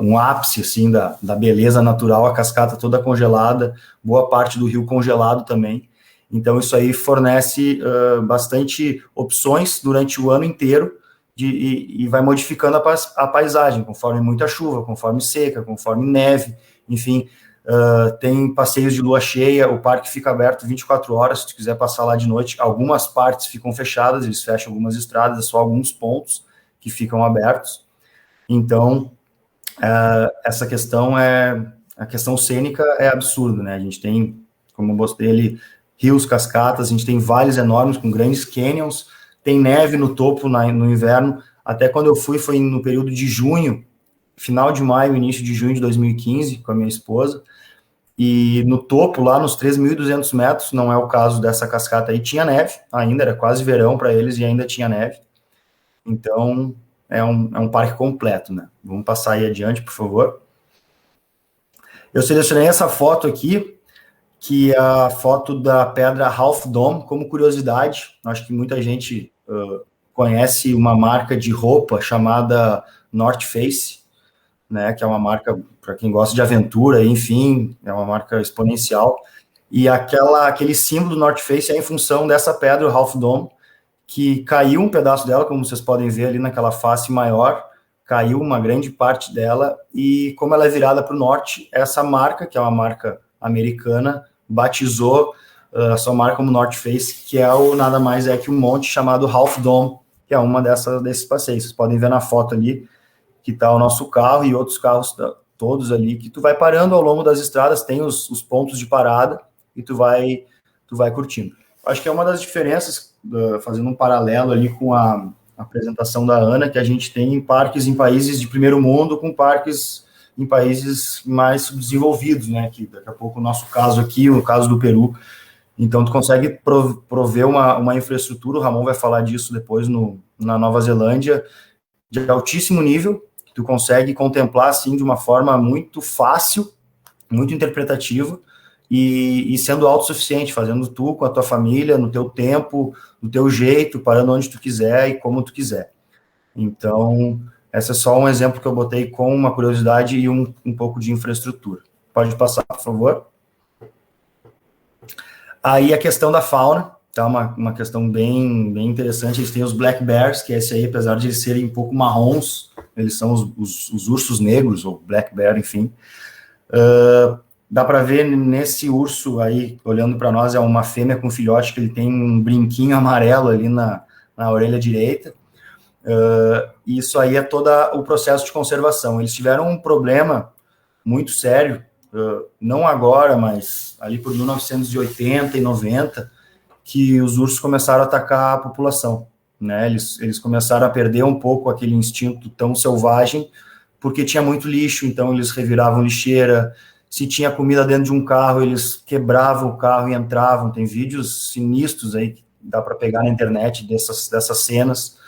um ápice assim da beleza natural, a cascata toda congelada, boa parte do rio congelado também. Então isso aí fornece bastante opções durante o ano inteiro e vai modificando a paisagem, conforme muita chuva, conforme seca, conforme neve, enfim. Tem passeios de lua cheia, o parque fica aberto 24 horas, se tu quiser passar lá de noite. Algumas partes ficam fechadas, eles fecham algumas estradas, só alguns pontos que ficam abertos. Então, essa questão a questão cênica é absurda, né? A gente tem, como eu mostrei ali, rios, cascatas, a gente tem vales enormes com grandes canyons, tem neve no topo no inverno. Até quando eu fui, foi no período de junho, final de maio, início de junho de 2015, com a minha esposa, e no topo, lá nos 3.200 metros, não é o caso dessa cascata aí, tinha neve ainda, era quase verão para eles e ainda tinha neve. Então, é um parque completo, né? Vamos passar aí adiante, por favor. Eu selecionei essa foto aqui, que é a foto da pedra Half Dome, como curiosidade. Acho que muita gente conhece uma marca de roupa chamada North Face, né, que é uma marca para quem gosta de aventura, enfim, é uma marca exponencial. E aquele símbolo do North Face é em função dessa pedra, o Half Dome, que caiu um pedaço dela, como vocês podem ver ali naquela face maior, caiu uma grande parte dela, e como ela é virada para o norte, essa marca, que é uma marca americana, batizou a sua marca como North Face, que nada mais é que um monte chamado Half Dome, que é uma desses passeios. Vocês podem ver na foto ali, que está o nosso carro e outros carros todos ali, que tu vai parando ao longo das estradas, tem os pontos de parada, e tu vai curtindo. Acho que é uma das diferenças, fazendo um paralelo ali com a apresentação da Ana, que a gente tem parques em países de primeiro mundo com parques em países mais subdesenvolvidos, né, que daqui a pouco o nosso caso aqui, o caso do Peru, então tu consegue prover uma infraestrutura, o Ramon vai falar disso depois na Nova Zelândia, de altíssimo nível, que tu consegue contemplar, assim, de uma forma muito fácil, muito interpretativa, e sendo autossuficiente, fazendo tu com a tua família, no teu tempo, no teu jeito, parando onde tu quiser e como tu quiser. Então, esse é só um exemplo que eu botei com uma curiosidade e um pouco de infraestrutura. Pode passar, por favor. Aí a questão da fauna. tá uma questão bem interessante. Eles têm os black bears, que é esse aí, apesar de eles serem um pouco marrons, eles são os ursos negros, ou black bear, enfim. Dá para ver nesse urso aí, olhando para nós, é uma fêmea com filhote, que ele tem um brinquinho amarelo ali na orelha direita. Isso aí é todo o processo de conservação. Eles tiveram um problema muito sério, não agora, mas ali por 1980 e 90, que os ursos começaram a atacar a população, né? Eles começaram a perder um pouco aquele instinto tão selvagem, porque tinha muito lixo, então eles reviravam lixeira. Se tinha comida dentro de um carro, eles quebravam o carro e entravam. Tem vídeos sinistros aí que dá para pegar na internet dessas cenas,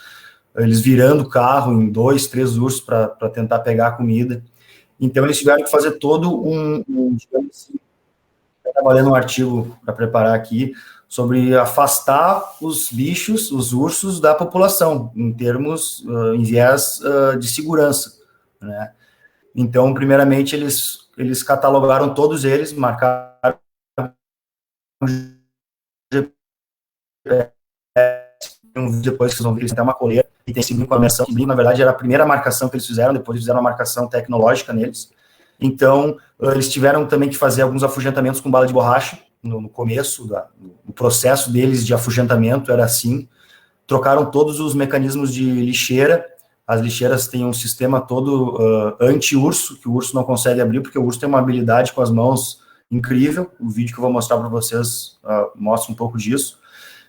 eles virando o carro em 2, 3 ursos para tentar pegar a comida. Então eles tiveram que fazer todo digamos assim, trabalhando um artigo para preparar aqui, sobre afastar os bichos, os ursos, da população, em termos, em viés de segurança, né? Então, primeiramente, eles catalogaram todos eles, marcaram depois que vocês vão ver, eles têm uma coleira e tem símbolo com a menção. Na verdade, era a primeira marcação que eles fizeram, depois fizeram uma marcação tecnológica neles. Então, eles tiveram também que fazer alguns afugentamentos com bala de borracha, no começo, o processo deles de afugentamento era assim. Trocaram todos os mecanismos de lixeira. As lixeiras têm um sistema todo anti-urso, que o urso não consegue abrir, porque o urso tem uma habilidade com as mãos incrível. O vídeo que eu vou mostrar para vocês mostra um pouco disso.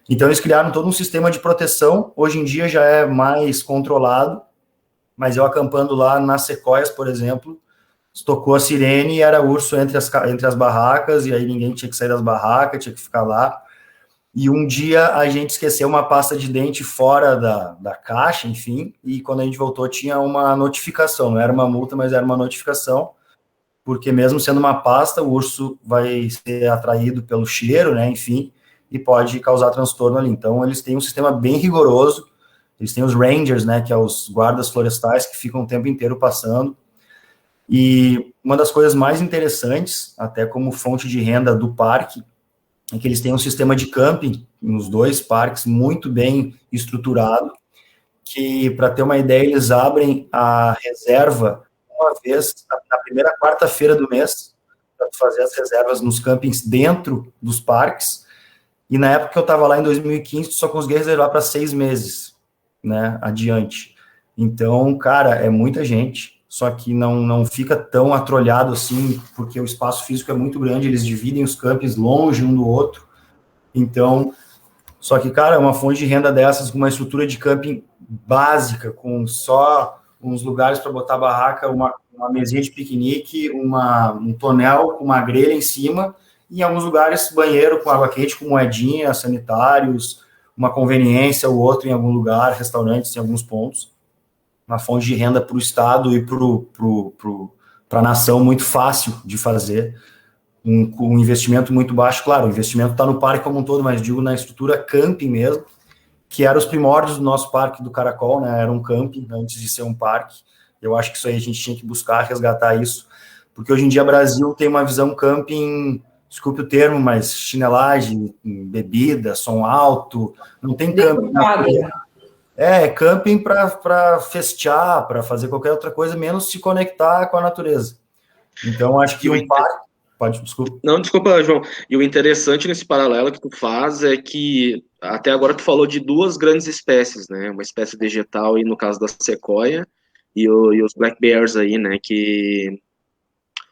Então, eles criaram todo um sistema de proteção. Hoje em dia já é mais controlado, mas eu acampando lá nas Sequoias, por exemplo, tocou a sirene e era urso entre as barracas, e aí ninguém tinha que sair das barracas, tinha que ficar lá. E um dia a gente esqueceu uma pasta de dente fora da caixa, enfim, e quando a gente voltou tinha uma notificação, não era uma multa, mas era uma notificação, porque mesmo sendo uma pasta, o urso vai ser atraído pelo cheiro, né, enfim, e pode causar transtorno ali. Então eles têm um sistema bem rigoroso, eles têm os rangers, né, que é os guardas florestais, que ficam o tempo inteiro passando. E uma das coisas mais interessantes, até como fonte de renda do parque, é que eles têm um sistema de camping nos 2 parques muito bem estruturado, que, para ter uma ideia, eles abrem a reserva uma vez na primeira quarta-feira do mês, para fazer as reservas nos campings dentro dos parques. E na época que eu estava lá em 2015, só consegui reservar para 6 meses, né, adiante. Então, cara, é muita gente, só que não fica tão atrolhado assim, porque o espaço físico é muito grande, eles dividem os campings longe um do outro. Então, só que, cara, uma fonte de renda dessas, com uma estrutura de camping básica, com só uns lugares para botar barraca, uma mesinha de piquenique, um tonel com uma grelha em cima, e em alguns lugares banheiro com água quente, com moedinha, sanitários, uma conveniência ou outra em algum lugar, restaurantes em alguns pontos. Uma fonte de renda para o Estado e para a nação muito fácil de fazer, um investimento muito baixo. Claro, o investimento está no parque como um todo, mas digo na estrutura camping mesmo, que era os primórdios do nosso parque do Caracol, né? Era um camping antes de ser um parque. Eu acho que isso aí a gente tinha que buscar resgatar isso, porque hoje em dia o Brasil tem uma visão camping, desculpe o termo, mas chinelagem, bebida, som alto, não tem camping na rua. Camping para festear, para fazer qualquer outra coisa, menos se conectar com a natureza. Então, acho que um parque... Desculpa. Não, desculpa, João. E o interessante nesse paralelo que tu faz é que, até agora, tu falou de 2 grandes espécies, né? Uma espécie vegetal, e no caso da sequoia, e os black bears aí, né?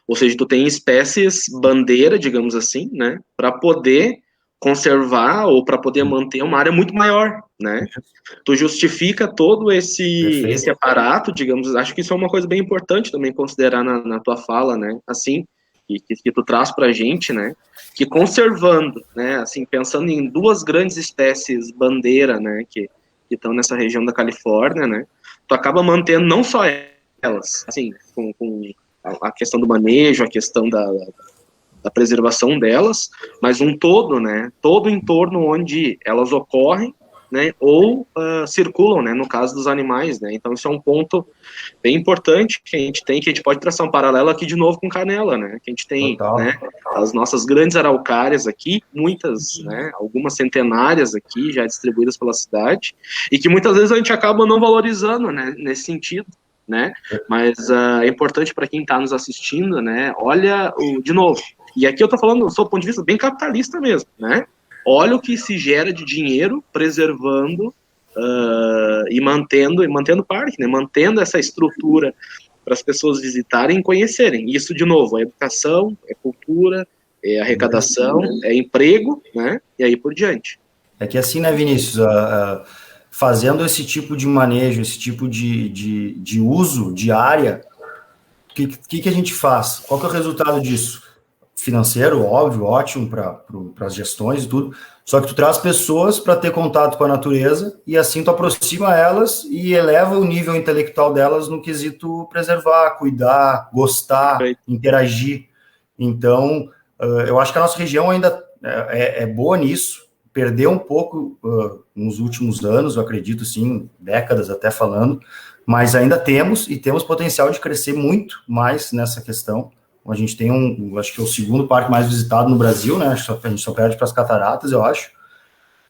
Ou seja, tu tem espécies bandeira, digamos assim, né? Para poder conservar ou para poder manter uma área muito maior, né? Tu justifica todo esse aparato, digamos, acho que isso é uma coisa bem importante também considerar na tua fala, né? Assim, que tu traz para a gente, né? Que conservando, né? Assim, pensando em 2 grandes espécies bandeira, né? Que estão nessa região da Califórnia, né? Tu acaba mantendo não só elas, assim, com a questão do manejo, a questão da preservação delas, mas um todo, né? Todo o entorno onde elas ocorrem, né, ou circulam, né, no caso dos animais, né, então isso é um ponto bem importante que a gente pode traçar um paralelo aqui de novo com Canela, né, que a gente tem, né, as nossas grandes araucárias aqui, muitas, né, algumas centenárias aqui já distribuídas pela cidade, e que muitas vezes a gente acaba não valorizando, né, nesse sentido, né, mas é importante para quem está nos assistindo, né, olha, de novo, e aqui eu estou falando do seu ponto de vista bem capitalista mesmo, né, olha o que se gera de dinheiro preservando e mantendo o parque, né, mantendo essa estrutura para as pessoas visitarem e conhecerem. Isso, de novo, é educação, é cultura, é arrecadação, é emprego, né, e aí por diante. É que assim, né, Vinícius, fazendo esse tipo de manejo, esse tipo de uso de área, o que a gente faz? Qual que é o resultado disso? Financeiro, óbvio, ótimo para as gestões e tudo, só que tu traz pessoas para ter contato com a natureza e assim tu aproxima elas e eleva o nível intelectual delas no quesito preservar, cuidar, gostar, interagir. Então, eu acho que a nossa região ainda é boa nisso, perdeu um pouco nos últimos anos, eu acredito, sim, décadas até falando, mas ainda temos potencial de crescer muito mais nessa questão. A gente tem acho que é o segundo parque mais visitado no Brasil, né? A gente só perde para as cataratas, eu acho.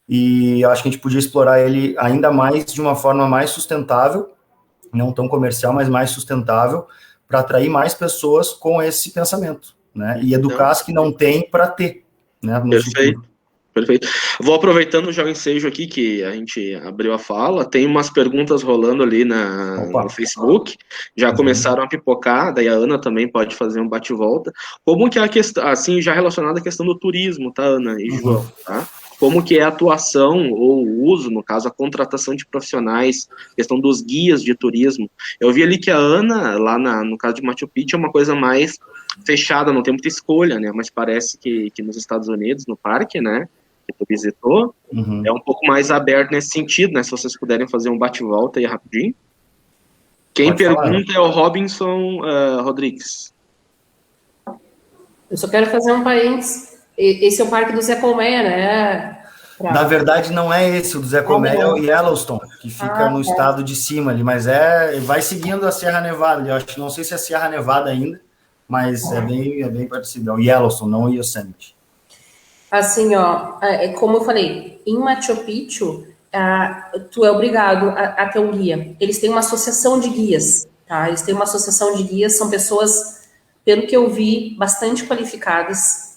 E acho que a gente podia explorar ele ainda mais de uma forma mais sustentável, não tão comercial, mas mais sustentável, para atrair mais pessoas com esse pensamento, né? E educar as que não têm para ter, né? Perfeito. Vou aproveitando já o ensejo aqui, que a gente abriu a fala, tem umas perguntas rolando ali no Facebook, já começaram a pipocar, daí a Ana também pode fazer um bate-volta. Como que é a questão, assim, já relacionada à questão do turismo, tá, Ana e João, tá? Como que é a atuação ou o uso, no caso, a contratação de profissionais, questão dos guias de turismo. Eu vi ali que a Ana, lá no caso de Machu Picchu, é uma coisa mais fechada, não tem muita escolha, né? Mas parece que nos Estados Unidos, no parque, né, que tu visitou, é um pouco mais aberto nesse sentido, né? Se vocês puderem fazer um bate-volta aí rapidinho. Quem pergunta é o Robinson Rodrigues. Eu só quero fazer um parênteses. Esse é o parque do Zé Colmeia, né? Na verdade, não é esse, o do Zé Colmeia é o Yellowstone, que fica no estado de cima ali, mas vai seguindo a Serra Nevada. Eu acho, não sei se é Serra Nevada ainda, mas é bem parecido. É o Yellowstone, não o Yosemite. Assim, ó, como eu falei, em Machu Picchu, tu é obrigado a ter um guia. Eles têm uma associação de guias, tá? Eles têm uma associação de guias, são pessoas, pelo que eu vi, bastante qualificadas.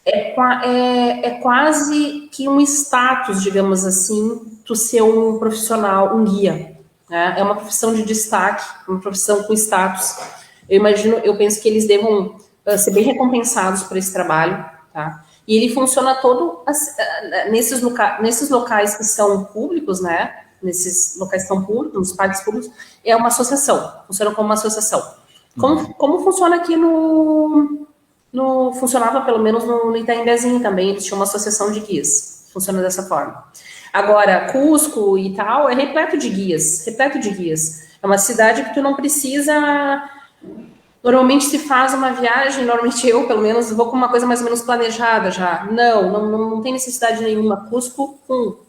É quase que um status, digamos assim, tu ser um profissional, um guia, né? É uma profissão de destaque, uma profissão com status. Eu penso que eles devam ser bem recompensados por esse trabalho, tá? E ele funciona todo nesses locais que são públicos, né? Nesses locais que são públicos, nos parques públicos, é uma associação, funciona como uma associação. Como funciona aqui funcionava pelo menos no Itaimbezinho também, eles tinham uma associação de guias, funciona dessa forma. Agora, Cusco e tal, é repleto de guias. É uma cidade que tu não precisa... Normalmente se faz uma viagem, normalmente eu, pelo menos, vou com uma coisa mais ou menos planejada já. Não tem necessidade nenhuma. Cusco,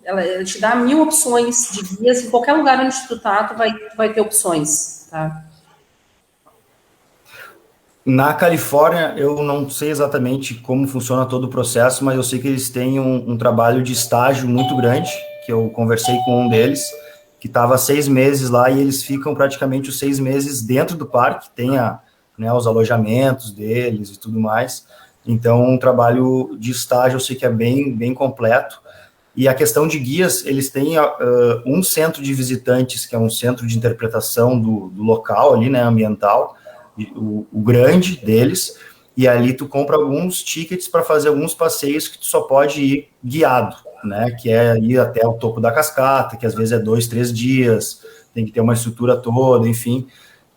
ela te dá 1000 opções de guias, em qualquer lugar onde tu tá, tu vai ter opções, tá? Na Califórnia, eu não sei exatamente como funciona todo o processo, mas eu sei que eles têm um trabalho de estágio muito grande, que eu conversei com um deles, que estava 6 meses lá, e eles ficam praticamente os 6 meses dentro do parque, tem os alojamentos deles e tudo mais. Então, um trabalho de estágio eu sei que é bem completo. E a questão de guias, eles têm um centro de visitantes, que é um centro de interpretação do local ali, né, ambiental, o grande deles, e ali tu compra alguns tickets para fazer alguns passeios que tu só pode ir guiado, né, que é ir até o topo da cascata, que às vezes é 2, 3 dias, tem que ter uma estrutura toda, enfim,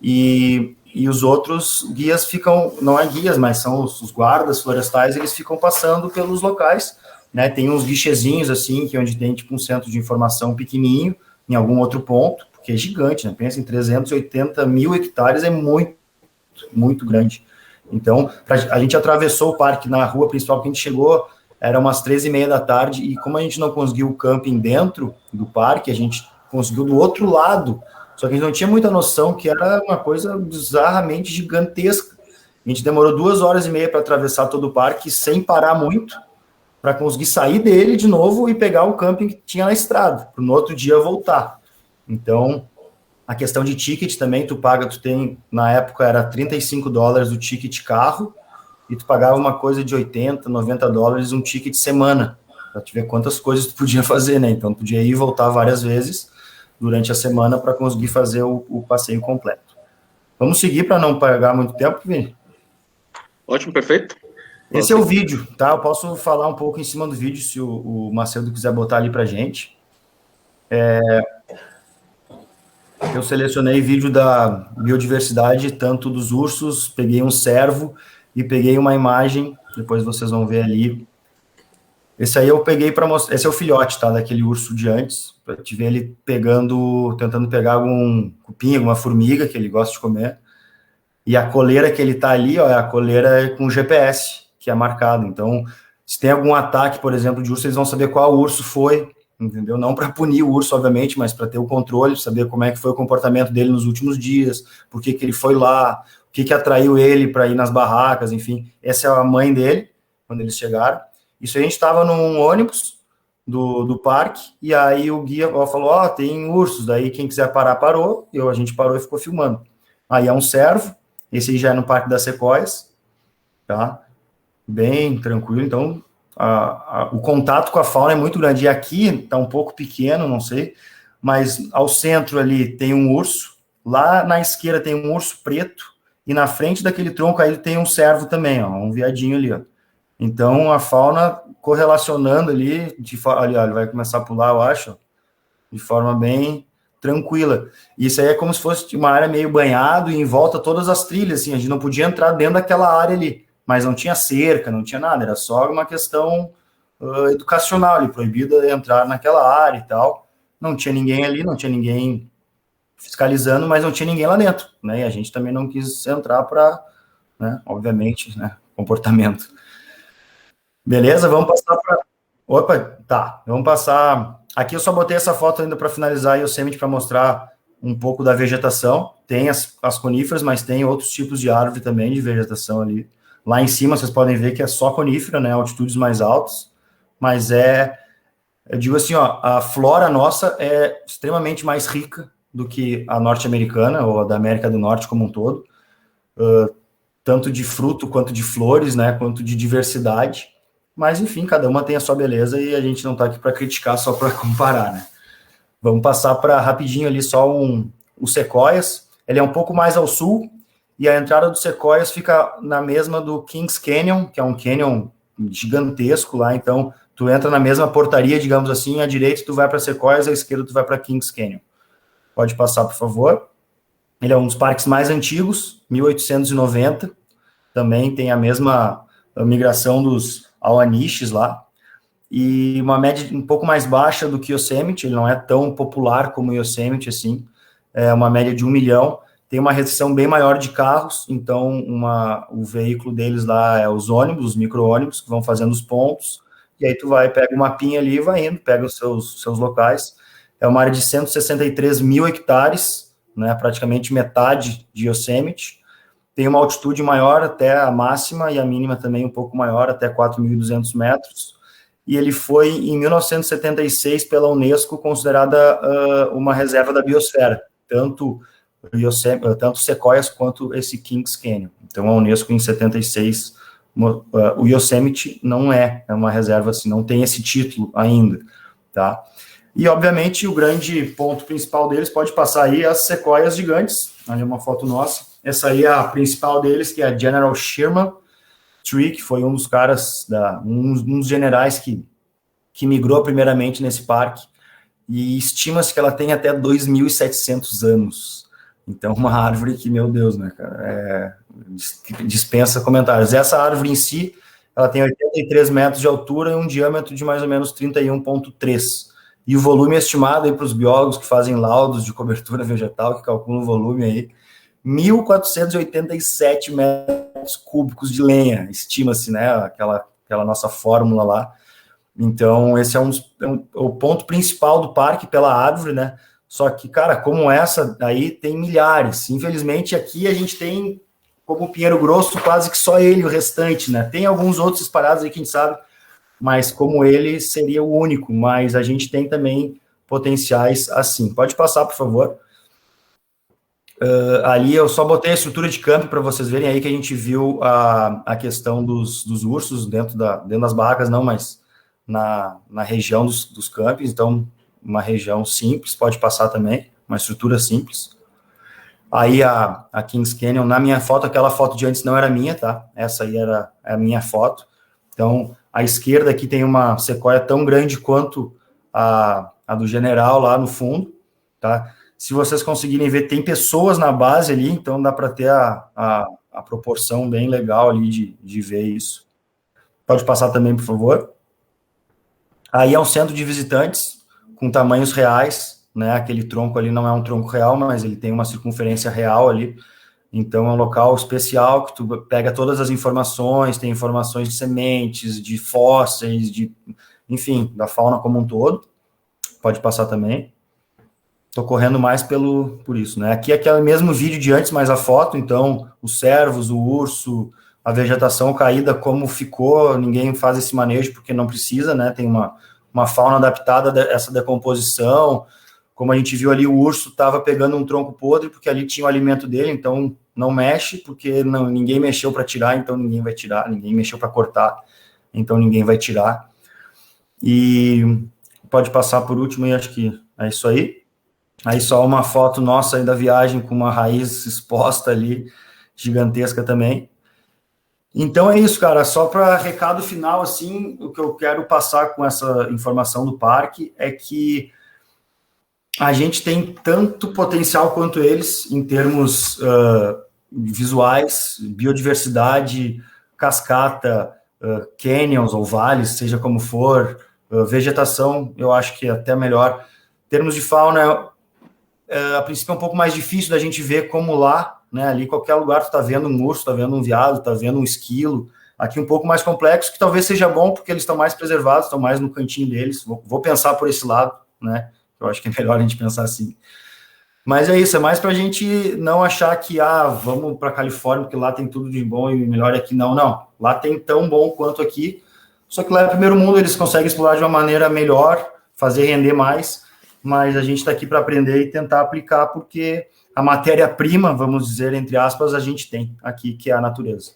e os outros guias ficam, não é guias, mas são os guardas florestais, eles ficam passando pelos locais, né, tem uns guichezinhos assim, que onde tem tipo um centro de informação pequenininho, em algum outro ponto, porque é gigante, né, pensa em 380 mil hectares, é muito grande. Então, a gente atravessou o parque na rua principal, que a gente chegou era umas 13h30 da tarde, e como a gente não conseguiu o camping dentro do parque, a gente conseguiu do outro lado, só que a gente não tinha muita noção que era uma coisa bizarramente gigantesca. A gente demorou 2h30 para atravessar todo o parque, sem parar muito, para conseguir sair dele de novo e pegar o camping que tinha na estrada, para no outro dia voltar. Então, a questão de ticket também, tu tem, na época era $35 o ticket carro, e tu pagava uma coisa de $80, $90 um ticket semana, para te ver quantas coisas tu podia fazer, né? Então, podia ir e voltar várias vezes durante a semana para conseguir fazer o passeio completo. Vamos seguir para não pagar muito tempo, Vini? Ótimo, perfeito. Esse é o vídeo, tá? Eu posso falar um pouco em cima do vídeo, se o Macedo quiser botar ali pra gente. Eu selecionei vídeo da biodiversidade, tanto dos ursos, peguei um cervo e peguei uma imagem, depois vocês vão ver ali. Esse aí eu peguei para mostrar, esse é o filhote, tá? Daquele urso de antes, pra te ver ele tentando pegar algum cupim, alguma formiga que ele gosta de comer. E a coleira que ele tá ali, ó, é a coleira com GPS, que é marcado. Então, se tem algum ataque, por exemplo, de urso, eles vão saber qual urso foi, entendeu? Não para punir o urso, obviamente, mas para ter o controle, saber como é que foi o comportamento dele nos últimos dias, por que ele foi lá, o que atraiu ele para ir nas barracas, enfim. Essa é a mãe dele, quando eles chegaram. Isso a gente estava num ônibus do parque, e aí o guia falou, tem ursos, daí quem quiser parar, parou, e a gente parou e ficou filmando. Aí é um cervo, esse aí já é no Parque das Sequoias, tá? Bem tranquilo, então o contato com a fauna é muito grande. E aqui está um pouco pequeno, não sei, mas ao centro ali tem um urso, lá na esquerda tem um urso preto, e na frente daquele tronco aí tem um cervo também, ó, um viadinho ali, ó. Então a fauna correlacionando ali, ali ó, ele vai começar a pular, eu acho, de forma bem tranquila. Isso aí é como se fosse uma área meio banhado e em volta todas as trilhas, assim, a gente não podia entrar dentro daquela área ali, mas não tinha cerca, não tinha nada, era só uma questão educacional ali, proibida entrar naquela área e tal. Não tinha ninguém ali, não tinha ninguém fiscalizando, mas não tinha ninguém lá dentro, né? E a gente também não quis entrar para, né, obviamente, né, comportamento. Beleza, vamos passar para... Opa, tá, vamos passar... Aqui eu só botei essa foto ainda para finalizar a Yosemite para mostrar um pouco da vegetação. Tem as coníferas, mas tem outros tipos de árvore também, de vegetação ali. Lá em cima vocês podem ver que é só conífera, né, altitudes mais altas, mas eu digo assim, ó, a flora nossa é extremamente mais rica do que a norte-americana, ou a da América do Norte como um todo, tanto de fruto, quanto de flores, né, quanto de diversidade, mas enfim, cada uma tem a sua beleza e a gente não está aqui para criticar, só para comparar, né. Vamos passar para rapidinho ali só o Sequoias, ele é um pouco mais ao sul, e a entrada do Sequoias fica na mesma do Kings Canyon, que é um canyon gigantesco lá, então tu entra na mesma portaria, digamos assim, à direita tu vai para Sequoias, à esquerda tu vai para Kings Canyon. Pode passar, por favor. Ele é um dos parques mais antigos, 1890, também tem a mesma migração dos Awanishes lá, e uma média um pouco mais baixa do que Yosemite, ele não é tão popular como Yosemite, assim, é uma média de 1 milhão, tem uma restrição bem maior de carros, então o veículo deles lá é os ônibus, os micro-ônibus, que vão fazendo os pontos, e aí tu pega o mapinha ali e vai indo, pega os seus locais. É uma área de 163 mil hectares, né, praticamente metade de Yosemite, tem uma altitude maior até a máxima, e a mínima também um pouco maior, até 4.200 metros, e ele foi, em 1976, pela Unesco, considerada uma reserva da biosfera, tanto Sequoias quanto esse Kings Canyon. Então, a Unesco, em 76, o Yosemite não é uma reserva assim, não tem esse título ainda, tá? E, obviamente, o grande ponto principal deles, pode passar aí, as sequoias gigantes, ali é uma foto nossa, essa aí é a principal deles, que é a General Sherman Tree, que foi um dos caras, um dos generais que migrou primeiramente nesse parque, e estima-se que ela tem até 2.700 anos. Então, uma árvore que, meu Deus, né, cara, dispensa comentários. Essa árvore em si, ela tem 83 metros de altura e um diâmetro de mais ou menos 31,3. E o volume estimado aí para os biólogos que fazem laudos de cobertura vegetal, que calculam o volume aí, 1.487 metros cúbicos de lenha, estima-se, né, aquela aquela nossa fórmula lá. Então, esse é o ponto principal do parque pela árvore, né? Só que, cara, como essa aí tem milhares. Infelizmente, aqui a gente tem, como Pinheiro Grosso, quase que só ele, o restante, né? Tem alguns outros espalhados aí, quem sabe, mas como ele seria o único. Mas a gente tem também potenciais assim. Pode passar, por favor. Ali eu só botei a estrutura de campo para vocês verem aí que a gente viu a questão dos ursos dentro das barracas, não, mas na região dos campings. Então, uma região simples, pode passar também, uma estrutura simples. Aí a Kings Canyon, na minha foto, aquela foto de antes não era minha, tá? Essa aí era a minha foto. Então, à esquerda aqui tem uma sequoia tão grande quanto a do General lá no fundo, tá? Se vocês conseguirem ver, tem pessoas na base ali, então dá para ter a proporção bem legal ali de ver isso. Pode passar também, por favor. Aí é um centro de visitantes com tamanhos reais, né? Aquele tronco ali não é um tronco real, mas ele tem uma circunferência real ali. Então é um local especial que tu pega todas as informações, tem informações de sementes, de fósseis, enfim, da fauna como um todo. Pode passar também. Estou correndo mais por isso, né? Aqui é aquele mesmo vídeo de antes, mas a foto, então, os cervos, o urso, a vegetação caída, como ficou, ninguém faz esse manejo porque não precisa, né? Tem uma fauna adaptada a essa decomposição. Como a gente viu ali, o urso estava pegando um tronco podre porque ali tinha o alimento dele, então não mexe, porque ninguém mexeu para tirar, então ninguém vai tirar, ninguém mexeu para cortar, então ninguém vai tirar. E pode passar por último, e acho que é isso aí. Aí só uma foto nossa aí da viagem com uma raiz exposta ali, gigantesca também. Então é isso, cara, só para recado final, assim, o que eu quero passar com essa informação do parque é que a gente tem tanto potencial quanto eles em termos visuais, biodiversidade, cascata, canyons ou vales, seja como for, vegetação, eu acho que é até melhor. Em termos de fauna, a princípio é um pouco mais difícil da gente ver como lá, né? Ali qualquer lugar tu tá vendo um urso, tá vendo um veado, tá vendo um esquilo. Aqui um pouco mais complexo, que talvez seja bom porque eles estão mais preservados, estão mais no cantinho deles. Vou pensar por esse lado, né? Eu acho que é melhor a gente pensar assim. Mas é isso, é mais para a gente não achar que, vamos para Califórnia, porque lá tem tudo de bom e melhor aqui. Não. Lá tem tão bom quanto aqui, só que lá é primeiro mundo, eles conseguem explorar de uma maneira melhor, fazer render mais, mas a gente está aqui para aprender e tentar aplicar, porque a matéria-prima, vamos dizer, entre aspas, a gente tem aqui, que é a natureza.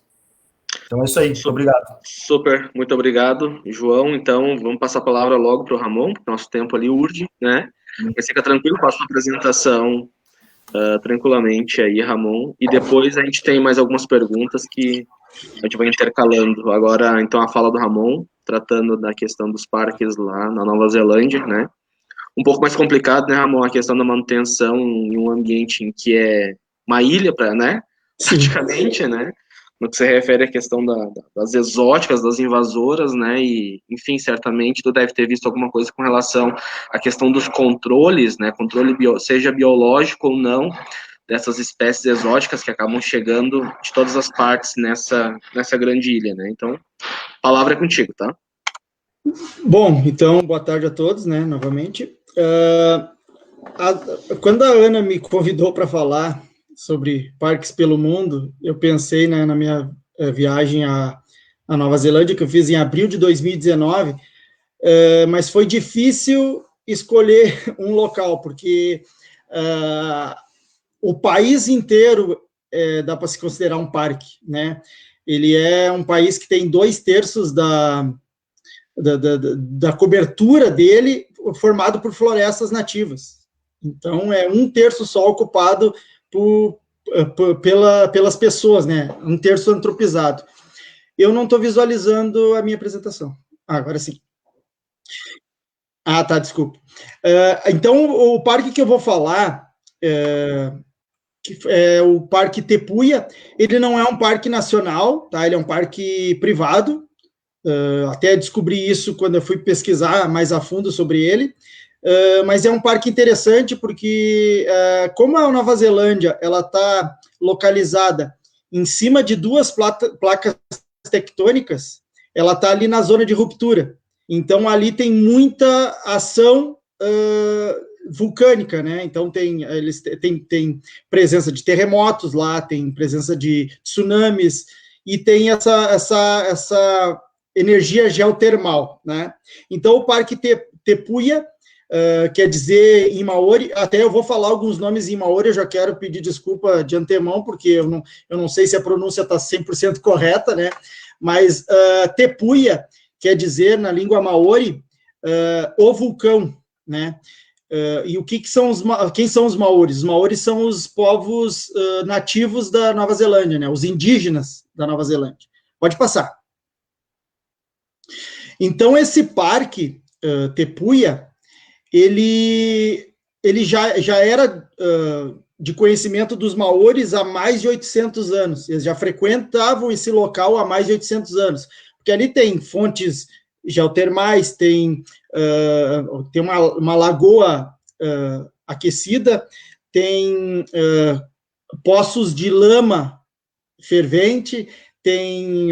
Então é isso aí, muito obrigado. Super, muito obrigado, João. Então, vamos passar a palavra logo para o Ramon, porque nosso tempo ali urge, né? Mas fica tranquilo, faça a apresentação tranquilamente aí, Ramon. E depois a gente tem mais algumas perguntas que a gente vai intercalando. Agora, então, a fala do Ramon, tratando da questão dos parques lá na Nova Zelândia, né? Um pouco mais complicado, né, Ramon? A questão da manutenção em um ambiente em que é uma ilha, né? Praticamente, né? No que se refere à questão das exóticas, das invasoras, né, e, enfim, certamente tu deve ter visto alguma coisa com relação à questão dos controles, né, controle seja biológico ou não, dessas espécies exóticas que acabam chegando de todas as partes nessa grande ilha, né, então, a palavra é contigo, tá? Bom, então, boa tarde a todos, né, novamente. Quando a Ana me convidou para falar sobre parques pelo mundo, eu pensei, né, na minha viagem à Nova Zelândia, que eu fiz em abril de 2019, mas foi difícil escolher um local, porque o país inteiro dá para se considerar um parque, né? Ele é um país que tem 2/3 da cobertura dele formado por florestas nativas. Então, é 1/3 só ocupado pelas pessoas, né? 1/3 antropizado. Eu não estou visualizando a minha apresentação. Agora sim. Tá, desculpa. Então, o parque que eu vou falar, que é o Parque Tepuia, ele não é um parque nacional, tá? Ele é um parque privado. Até descobri isso quando eu fui pesquisar mais a fundo sobre ele. Mas é um parque interessante porque, como a Nova Zelândia ela está localizada em cima de 2 placas tectônicas, ela está ali na zona de ruptura. Então, ali tem muita ação vulcânica, né? Então, tem presença de terremotos lá, tem presença de tsunamis, e tem essa energia geotermal, né? Então, o Parque Tepuia, quer dizer em Maori, até eu vou falar alguns nomes em Maori, eu já quero pedir desculpa de antemão, porque eu não sei se a pronúncia está 100% correta, né? Mas Tepuia quer dizer, na língua Maori, o vulcão, né? E quem são os Maoris? Os Maoris são os povos nativos da Nova Zelândia, né? Os indígenas da Nova Zelândia. Pode passar. Então, esse parque, Tepuia, ele já era de conhecimento dos Maoris há mais de 800 anos. Eles já frequentavam esse local há mais de 800 anos. Porque ali tem fontes geotermais, tem uma lagoa aquecida, tem poços de lama fervente, tem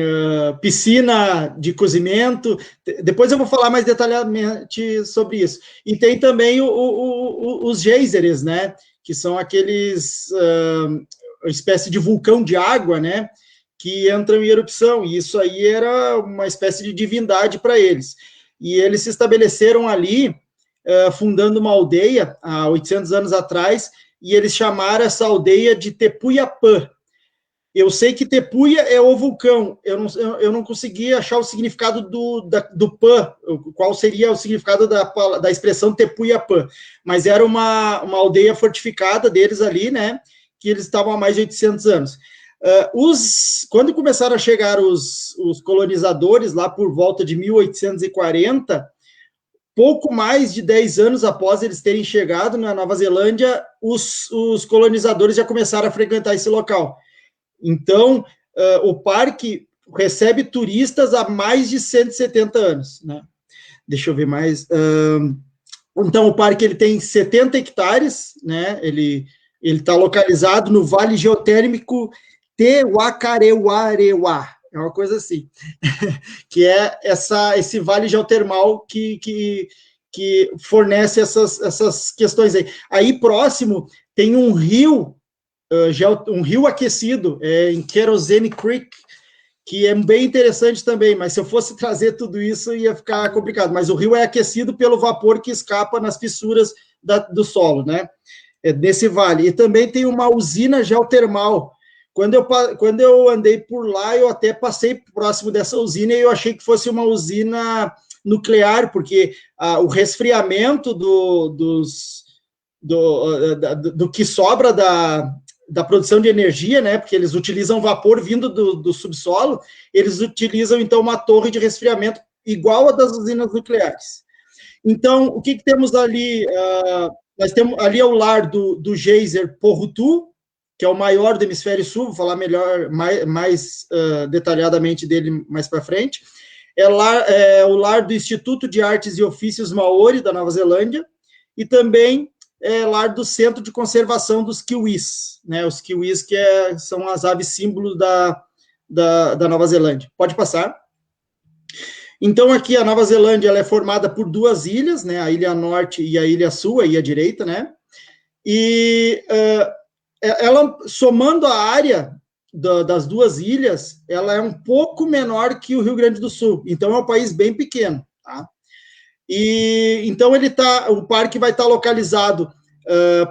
piscina de cozimento. Depois eu vou falar mais detalhadamente sobre isso. E tem também os geysers, né? Que são aqueles espécie de vulcão de água, né? Que entram em erupção. E isso aí era uma espécie de divindade para eles. E eles se estabeleceram ali, fundando uma aldeia há 800 anos atrás, e eles chamaram essa aldeia de Tepuiapã. Eu sei que Tepuia é o vulcão, eu não consegui achar o significado do Pã, qual seria o significado da expressão Tepuiapã, mas era uma aldeia fortificada deles ali, né, que eles estavam há mais de 800 anos. Quando começaram a chegar os colonizadores, lá por volta de 1840, pouco mais de 10 anos após eles terem chegado na Nova Zelândia, os colonizadores já começaram a frequentar esse local. Então, o parque recebe turistas há mais de 170 anos, né? Deixa eu ver mais. Então, o parque ele tem 70 hectares, né? Ele está localizado no Vale Geotérmico Te Whakareuarewa, é uma coisa assim, que é esse vale geotermal que fornece essas questões aí. Aí, próximo, tem um rio aquecido, em Kerosene Creek, que é bem interessante também, mas se eu fosse trazer tudo isso, ia ficar complicado. Mas o rio é aquecido pelo vapor que escapa nas fissuras do solo, né? Desse vale. E também tem uma usina geotermal. Quando eu andei por lá, eu até passei próximo dessa usina e eu achei que fosse uma usina nuclear, porque o resfriamento do que sobra da produção de energia, né, porque eles utilizam vapor vindo do subsolo, eles utilizam, então, uma torre de resfriamento igual a das usinas nucleares. Então, o que temos ali? Nós temos ali é o lar do geyser Pohutu, que é o maior do hemisfério sul, vou falar mais detalhadamente dele mais para frente. É o lar do Instituto de Artes e Ofícios Maori, da Nova Zelândia, e também lar do Centro de Conservação dos Kiwis, né? Os Kiwis são as aves símbolo da Nova Zelândia. Pode passar. Então, aqui a Nova Zelândia ela é formada por duas ilhas, né? A Ilha Norte e a Ilha Sul, a ilha direita, né? E ela, somando a área das duas ilhas, ela é um pouco menor que o Rio Grande do Sul. Então, é um país bem pequeno, tá? E então o parque vai estar localizado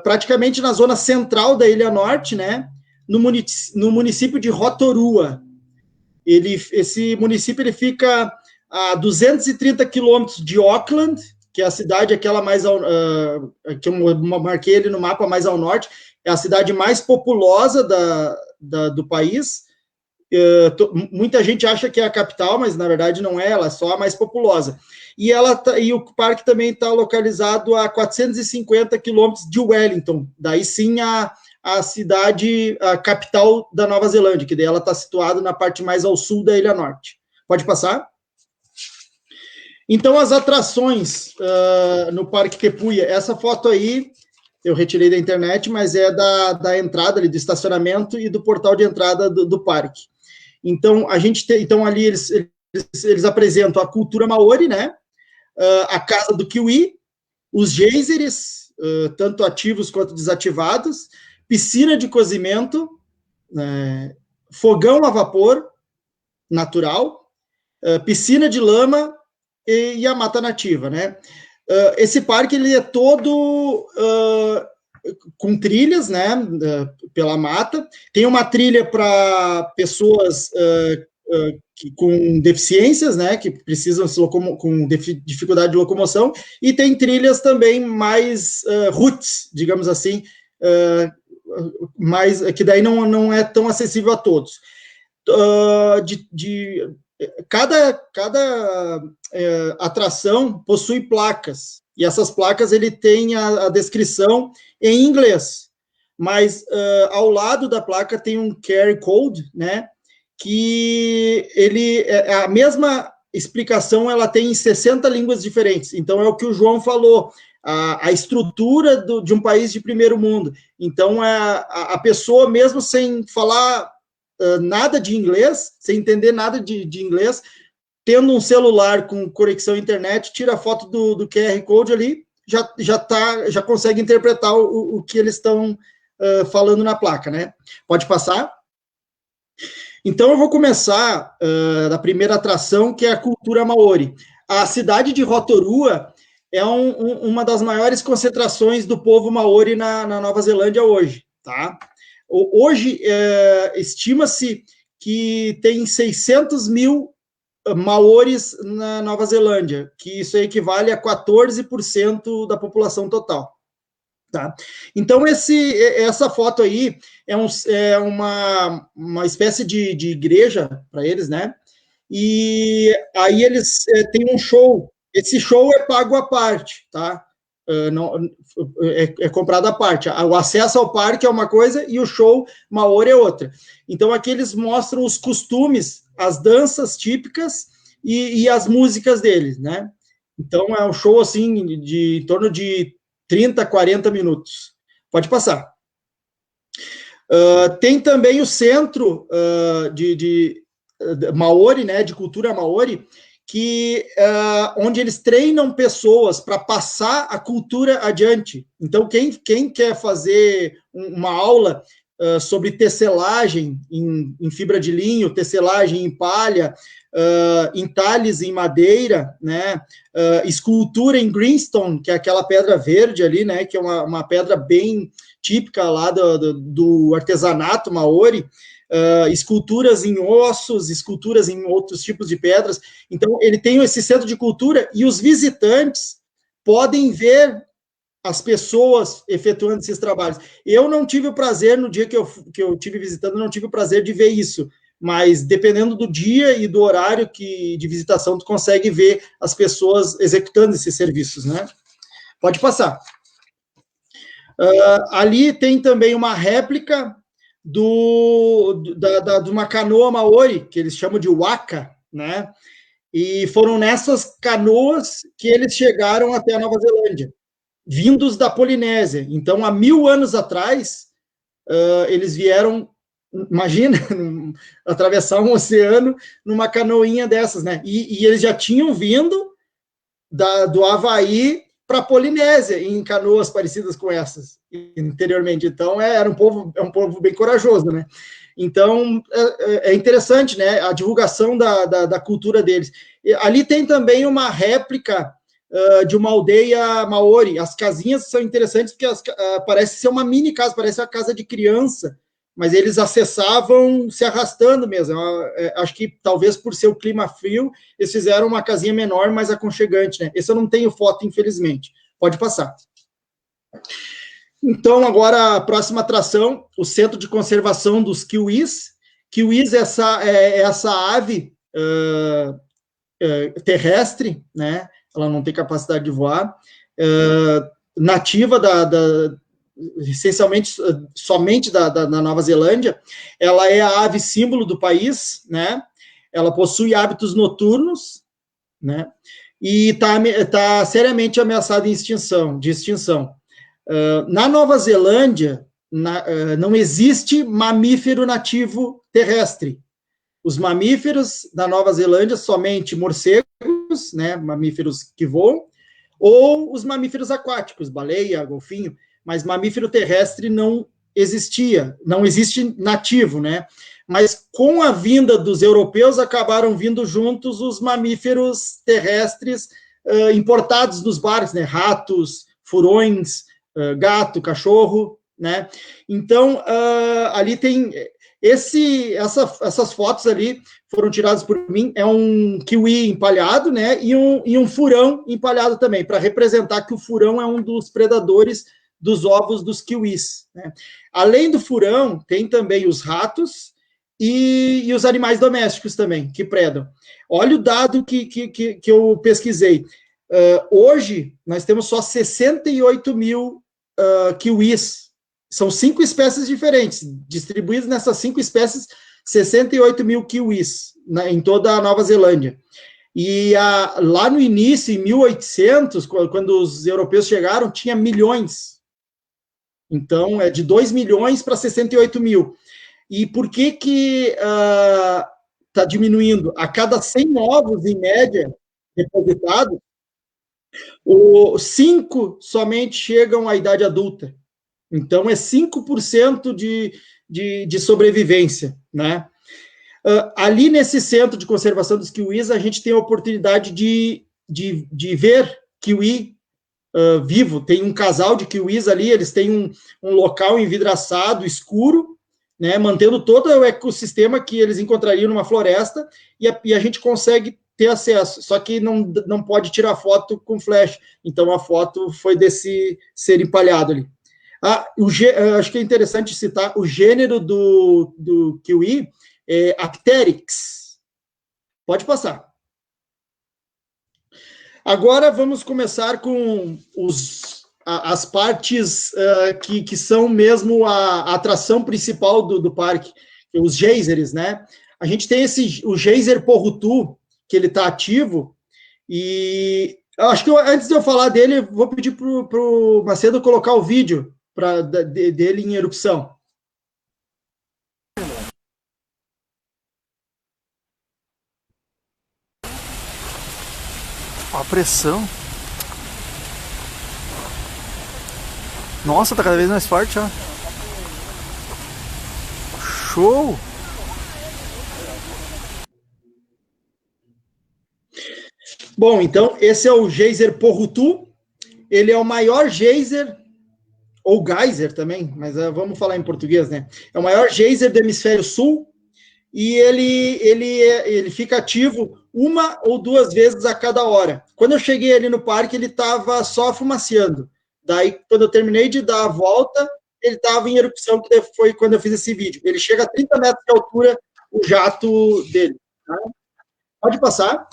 praticamente na zona central da Ilha Norte, né? No município de Rotorua. Esse município ele fica a 230 quilômetros de Auckland, que é a cidade aquela mais que eu marquei ele no mapa mais ao norte, é a cidade mais populosa do país. Muita gente acha que é a capital, mas na verdade não é, ela é só a mais populosa. E o parque também está localizado a 450 quilômetros de Wellington, daí sim a cidade, a capital da Nova Zelândia, que daí ela está situada na parte mais ao sul da Ilha Norte. Pode passar? Então, as atrações no Parque Tepuia, essa foto aí eu retirei da internet, mas é da entrada ali, do estacionamento e do portal de entrada do parque. Então, ali eles eles apresentam a cultura maori, né? A casa do kiwi, os geysers, tanto ativos quanto desativados, piscina de cozimento, fogão a vapor natural, piscina de lama e a mata nativa, né? Esse parque ele é todo com trilhas, né? Pela mata. Tem uma trilha para pessoas com deficiências, né, que precisam com dificuldade de locomoção, e tem trilhas também mais roots, digamos assim, mais, que daí não é tão acessível a todos. Cada atração possui placas, e essas placas ele tem a descrição em inglês, mas ao lado da placa tem um QR Code, né, que a mesma explicação ela tem em 60 línguas diferentes. Então, é o que o João falou, a estrutura de um país de primeiro mundo. Então, a pessoa, mesmo sem falar nada de inglês, sem entender nada de inglês, tendo um celular com conexão à internet, tira a foto do QR Code ali, já consegue interpretar o que eles estão falando na placa, né? Pode passar? Então, eu vou começar da primeira atração, que é a cultura maori. A cidade de Rotorua é uma das maiores concentrações do povo maori na Nova Zelândia hoje, tá? Hoje, estima-se que tem 600 mil maoris na Nova Zelândia, que isso equivale a 14% da população total. Tá? Então, essa foto aí é uma espécie de igreja para eles, né? E aí eles têm um show. Esse show é pago à parte, tá? É comprado à parte. O acesso ao parque é uma coisa e o show maori é outra. Então, aqui eles mostram os costumes, as danças típicas e as músicas deles, né? Então, é um show, assim, em torno de 30, 40 minutos. Pode passar. Tem também o centro de maori, né, de cultura maori, onde eles treinam pessoas para passar a cultura adiante. Então, quem quer fazer uma aula sobre tecelagem em fibra de linho, tecelagem em palha, entalhes em madeira, né, escultura em greenstone, que é aquela pedra verde ali, né, que é uma pedra bem típica lá do artesanato maori, esculturas em ossos, esculturas em outros tipos de pedras. Então, ele tem esse centro de cultura e os visitantes podem ver as pessoas efetuando esses trabalhos. Eu não tive o prazer, no dia que eu tive visitando, não tive o prazer de ver isso, mas dependendo do dia e do horário de visitação, tu consegue ver as pessoas executando esses serviços, né? Pode passar. Ali tem também uma réplica de uma canoa maori, que eles chamam de waka, né? E foram nessas canoas que eles chegaram até a Nova Zelândia, vindos da Polinésia. Então, há 1000 anos atrás, eles vieram, imagina, atravessar um oceano numa canoinha dessas, né? E eles já tinham vindo do Havaí para a Polinésia, em canoas parecidas com essas, anteriormente. Então, é um povo bem corajoso, né? Então, é interessante, né? A divulgação da cultura deles. Ali tem também uma réplica de uma aldeia maori. As casinhas são interessantes porque parece ser uma mini casa, parece uma casa de criança, mas eles acessavam se arrastando mesmo. Acho que talvez por ser o clima frio, eles fizeram uma casinha menor, mais aconchegante, né? Esse eu não tenho foto, infelizmente. Pode passar. Então, agora a próxima atração, o Centro de Conservação dos Kiwis. Kiwis é essa ave terrestre, né? Ela não tem capacidade de voar, nativa essencialmente somente da Nova Zelândia. Ela é a ave símbolo do país, né? Ela possui hábitos noturnos, né? E está seriamente ameaçada de extinção. Na Nova Zelândia, não existe mamífero nativo terrestre. Os mamíferos da Nova Zelândia, somente morcegos, né, mamíferos que voam, ou os mamíferos aquáticos, baleia, golfinho, mas mamífero terrestre não existia, não existe nativo, né? Mas com a vinda dos europeus, acabaram vindo juntos os mamíferos terrestres importados dos barcos, né? Ratos, furões, gato, cachorro, né? Então, ali tem... essas fotos ali foram tiradas por mim, é um kiwi empalhado, né, e um furão empalhado também, para representar que o furão é um dos predadores dos ovos dos kiwis, né. Além do furão, tem também os ratos e os animais domésticos também, que predam. Olha o dado que eu pesquisei. Hoje, nós temos só 68 mil kiwis. São 5 espécies diferentes, distribuídas nessas 5 espécies, 68 mil kiwis, né, em toda a Nova Zelândia. E lá no início, em 1800, quando os europeus chegaram, tinha milhões. Então, é de 2 milhões para 68 mil. E por que está diminuindo? A cada 100 ovos, em média, depositados, 5 somente chegam à idade adulta. Então, é 5% de sobrevivência, né? Ali nesse centro de conservação dos kiwis, a gente tem a oportunidade de ver kiwi vivo. Tem um casal de kiwis ali, eles têm um local envidraçado, escuro, né, mantendo todo o ecossistema que eles encontrariam numa floresta, e a gente consegue ter acesso, só que não pode tirar foto com flash. Então, a foto foi desse ser empalhado ali. Acho que é interessante citar o gênero do kiwi, Apteryx. Pode passar. Agora vamos começar com as partes que são mesmo a atração principal do parque, os geysers, né? A gente tem o geyser Porutu, que ele está ativo, e acho que antes de eu falar dele, vou pedir para o Macedo colocar o vídeo dele em erupção. A pressão. Nossa, tá cada vez mais forte, ó. Show! Bom, então, esse é o geyser Porutu. Ele é o maior geyser, ou geyser também, mas vamos falar em português, né? É o maior geyser do hemisfério sul, e ele fica ativo 1 ou 2 vezes a cada hora. Quando eu cheguei ali no parque, ele estava só fumaceando. Daí, quando eu terminei de dar a volta, ele estava em erupção, que foi quando eu fiz esse vídeo. Ele chega a 30 metros de altura, o jato dele. Tá? Pode passar.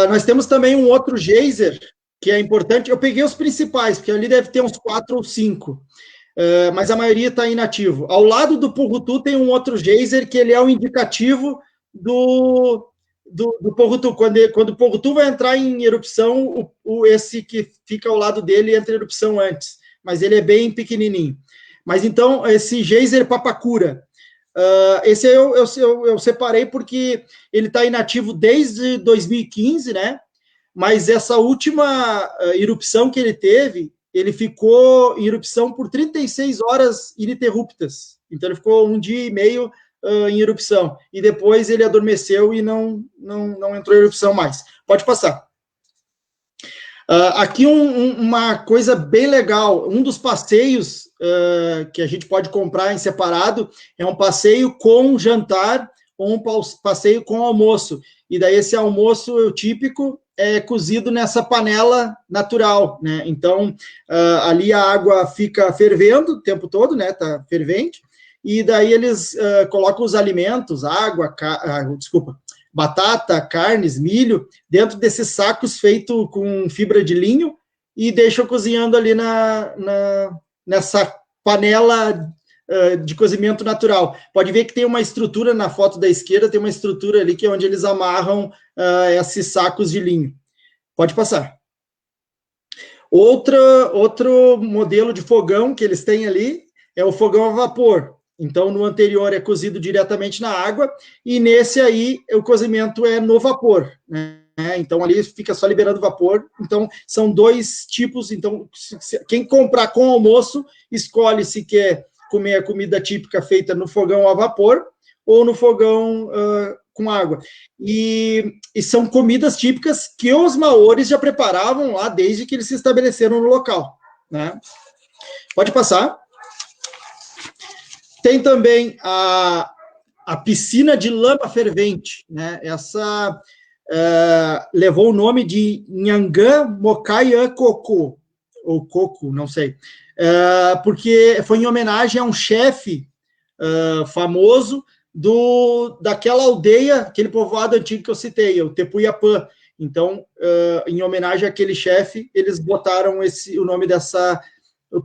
Nós temos também um outro geyser, que é importante. Eu peguei os principais, porque ali deve ter uns 4 ou 5. Mas a maioria está inativo. Ao lado do Porutu tem um outro geyser, que ele é o indicativo do Porutu. Quando o Porutu vai entrar em erupção, esse que fica ao lado dele entra em erupção antes. Mas ele é bem pequenininho. Mas então, esse geyser Papakura, esse eu separei porque ele está inativo desde 2015, né? Mas essa última erupção que ele teve, ele ficou em erupção por 36 horas ininterruptas. Então, ele ficou 1 dia e meio em erupção. E depois ele adormeceu e não entrou em erupção mais. Pode passar. Aqui uma coisa bem legal. Um dos passeios que a gente pode comprar em separado é um passeio com jantar ou um passeio com almoço. E daí esse almoço típico é cozido nessa panela natural, né? Então, ali a água fica fervendo o tempo todo, né? Tá fervente. E daí eles colocam os alimentos, água, batata, carnes, milho, dentro desses sacos feitos com fibra de linho e deixam cozinhando ali nessa panela de cozimento natural. Pode ver que tem uma estrutura na foto da esquerda, tem uma estrutura ali que é onde eles amarram esses sacos de linho. Pode passar. Outro modelo de fogão que eles têm ali é o fogão a vapor. Então, no anterior é cozido diretamente na água, e nesse aí o cozimento é no vapor, né? Então, ali fica só liberando vapor. Então, são 2 tipos. Então, quem comprar com almoço, escolhe se quer comer a comida típica feita no fogão a vapor ou no fogão com água. E são comidas típicas que os maoris já preparavam lá desde que eles se estabeleceram no local, né? Pode passar. Tem também a piscina de lama fervente, né? Essa levou o nome de Nhangan Mokayan Coco, ou Coco, não sei, porque foi em homenagem a um chefe famoso daquela aldeia, aquele povoado antigo que eu citei, o Tepuyapã. Então, em homenagem àquele chefe, eles botaram o nome dessa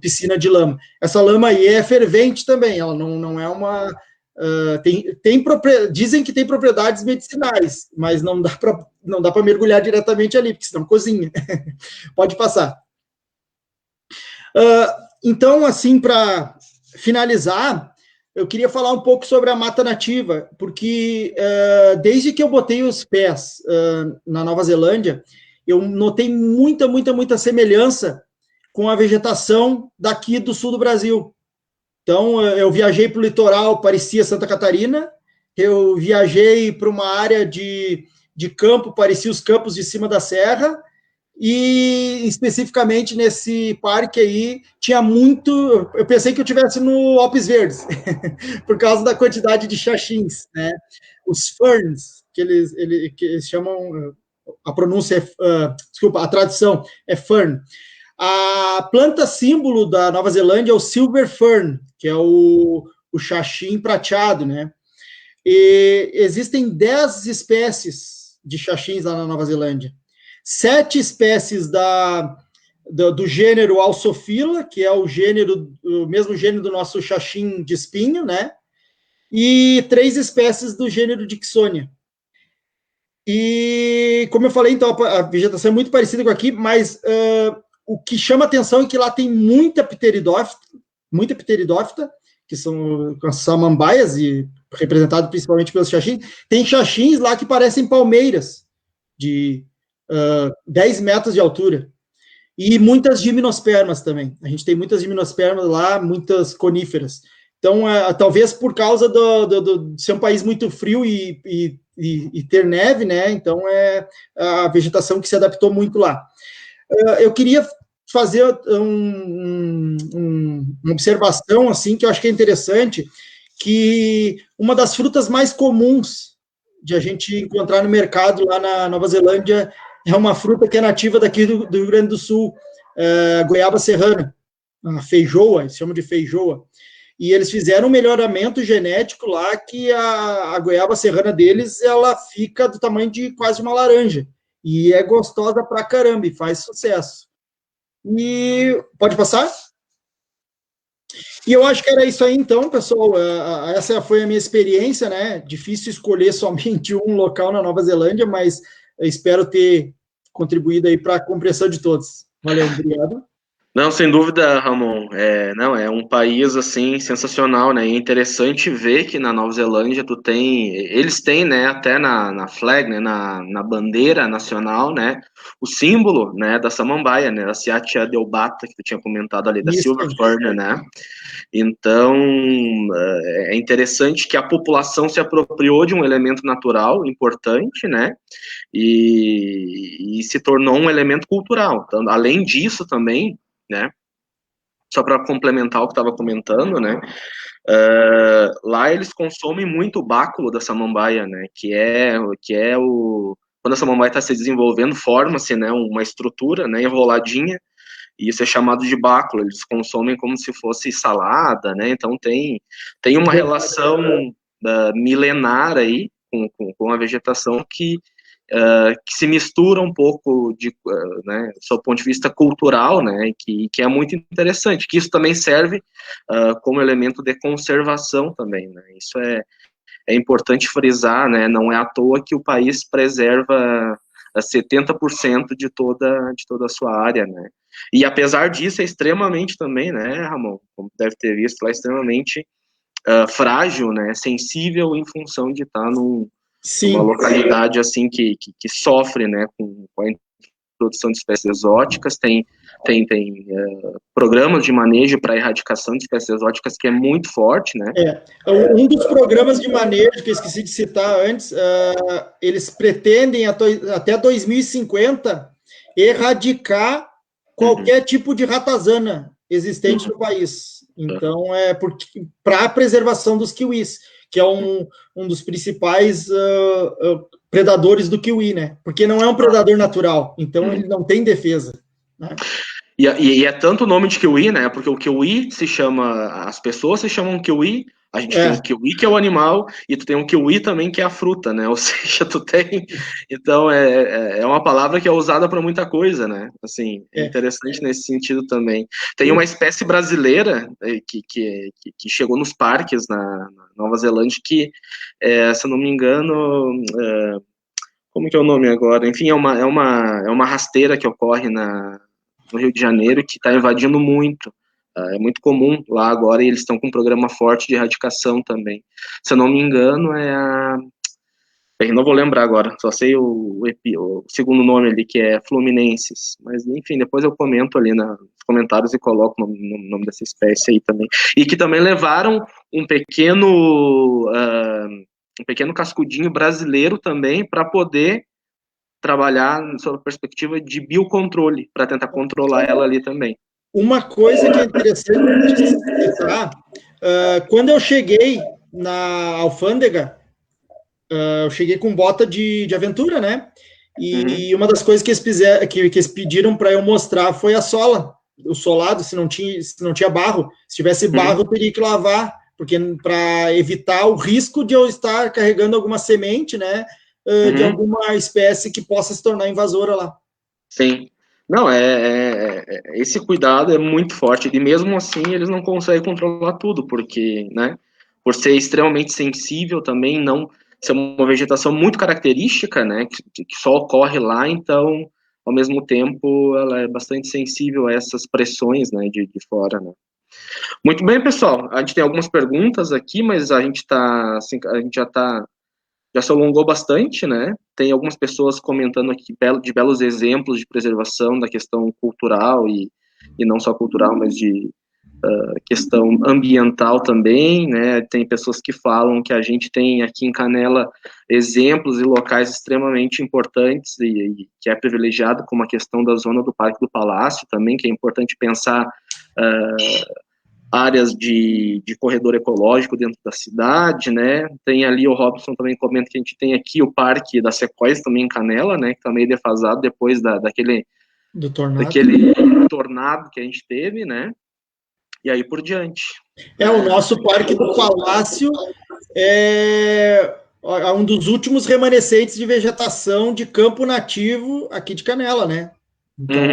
piscina de lama. Essa lama aí é fervente também, ela não é uma... dizem que tem propriedades medicinais, mas não dá para mergulhar diretamente ali, porque senão cozinha. Pode passar. Então, assim, para finalizar, eu queria falar um pouco sobre a mata nativa, porque desde que eu botei os pés na Nova Zelândia, eu notei muita semelhança com a vegetação daqui do sul do Brasil. Então, eu viajei para o litoral, parecia Santa Catarina, eu viajei para uma área de campo, parecia os campos de cima da serra, e especificamente nesse parque aí, tinha muito... Eu pensei que eu estivesse no Alpes Verdes, por causa da quantidade de xaxins, né? Os ferns, que eles chamam... A pronúncia desculpa, a tradução é fern. A planta símbolo da Nova Zelândia é o silver fern, que é o xaxim prateado, né? E existem 10 espécies de xaxins lá na Nova Zelândia. 7 espécies do gênero Alsophila, que é o mesmo gênero do nosso xaxim de espinho, né? E 3 espécies do gênero Dicksonia. E, como eu falei, então, a vegetação é muito parecida com aqui, mas o que chama atenção é que lá tem muita pteridófita, que são as samambaias, e representado principalmente pelos xaxins. Tem xaxins lá que parecem palmeiras, de 10 metros de altura. E muitas gimnospermas também. A gente tem muitas gimnospermas lá, muitas coníferas. Então, talvez por causa de ser um país muito frio e ter neve, né? Então, é a vegetação que se adaptou muito lá. Eu queria fazer uma observação, assim, que eu acho que é interessante, que uma das frutas mais comuns de a gente encontrar no mercado lá na Nova Zelândia é uma fruta que é nativa daqui do Rio Grande do Sul, goiaba serrana, a feijoa, eles chamam de feijoa. E eles fizeram um melhoramento genético lá que a goiaba serrana deles, ela fica do tamanho de quase uma laranja. E é gostosa pra caramba e faz sucesso. E pode passar? E eu acho que era isso aí, então, pessoal. Essa foi a minha experiência, né? Difícil escolher somente um local na Nova Zelândia, mas eu espero ter contribuído aí para a compreensão de todos. Valeu, obrigado. Não, sem dúvida, Ramon. É um país assim sensacional, né? E é interessante ver que na Nova Zelândia eles têm, né, até na flag, né, na bandeira nacional, né, o símbolo, né, da samambaia, né, a Ciatia deobata que tu tinha comentado ali, da Silver Fern, né? Então, é interessante que a população se apropriou de um elemento natural importante, né? E se tornou um elemento cultural. Então, além disso também, né? Só para complementar o que estava comentando, né? Lá eles consomem muito o báculo da samambaia, né? Que é quando a samambaia está se desenvolvendo, forma-se, né, uma estrutura, né, enroladinha, e isso é chamado de báculo. Eles consomem como se fosse salada, né? Então tem uma relação milenar aí com a vegetação que se mistura um pouco né, do seu ponto de vista cultural, né, que é muito interessante, que isso também serve como elemento de conservação também, né, isso é importante frisar, né, não é à toa que o país preserva 70% de toda a sua área, né, e apesar disso é extremamente também, né, Ramon, como deve ter visto lá, extremamente frágil, né, sensível em função de estar Sim. numa localidade assim que sofre, né, com a introdução de espécies exóticas. Tem programas de manejo para erradicação de espécies exóticas que é muito forte, né? Um dos programas de manejo que eu esqueci de citar antes, eles pretendem até 2050 erradicar qualquer tipo de ratazana existente no país. Então, para a preservação dos kiwis, que é um dos principais predadores do kiwi, né? Porque não é um predador natural, então ele não tem defesa, né? E é tanto o nome de kiwi, né? Porque o kiwi se chama, as pessoas se chamam kiwi, a gente tem o kiwi que é o animal, e tu tem o kiwi também que é a fruta, né? Ou seja, tu tem... Então, é uma palavra que é usada para muita coisa, né? Assim, é interessante nesse sentido também. Tem uma espécie brasileira que chegou nos parques na Nova Zelândia, que, se eu não me engano... como que é o nome agora? Enfim, é uma rasteira que ocorre no Rio de Janeiro, que está invadindo muito. É muito comum lá agora, e eles estão com um programa forte de erradicação também. Se eu não me engano, não vou lembrar agora, só sei o segundo nome ali, que é Fluminenses. Mas, enfim, depois eu comento ali nos comentários e coloco o nome dessa espécie aí também. E que também levaram um pequeno cascudinho brasileiro também para poder trabalhar sob a perspectiva de biocontrole, para tentar controlar ela ali também. Uma coisa que é interessante citar, quando eu cheguei na alfândega, eu cheguei com bota de aventura, né? E uma das coisas que eles pediram para eu mostrar foi a sola, o solado, se não tinha barro. Se tivesse barro, eu teria que lavar, porque para evitar o risco de eu estar carregando alguma semente, né? De alguma espécie que possa se tornar invasora lá. Sim. Não, esse cuidado é muito forte, e mesmo assim eles não conseguem controlar tudo, porque, né, por ser extremamente sensível também, não ser uma vegetação muito característica, né, que só ocorre lá, então, ao mesmo tempo, ela é bastante sensível a essas pressões, né, de fora, né. Muito bem, pessoal, a gente tem algumas perguntas aqui, mas a gente já se alongou bastante, né? Tem algumas pessoas comentando aqui de belos exemplos de preservação da questão cultural e não só cultural, mas de questão ambiental também, né? Tem pessoas que falam que a gente tem aqui em Canela exemplos e locais extremamente importantes e que é privilegiado, como a questão da zona do Parque do Palácio também, que é importante pensar áreas de corredor ecológico dentro da cidade, né? Tem ali, o Robson também comenta que a gente tem aqui o Parque da Sequoias também em Canela, né? Que tá meio defasado depois daquele tornado que a gente teve, né? E aí por diante. O nosso Parque do Palácio é um dos últimos remanescentes de vegetação de campo nativo aqui de Canela, né? Então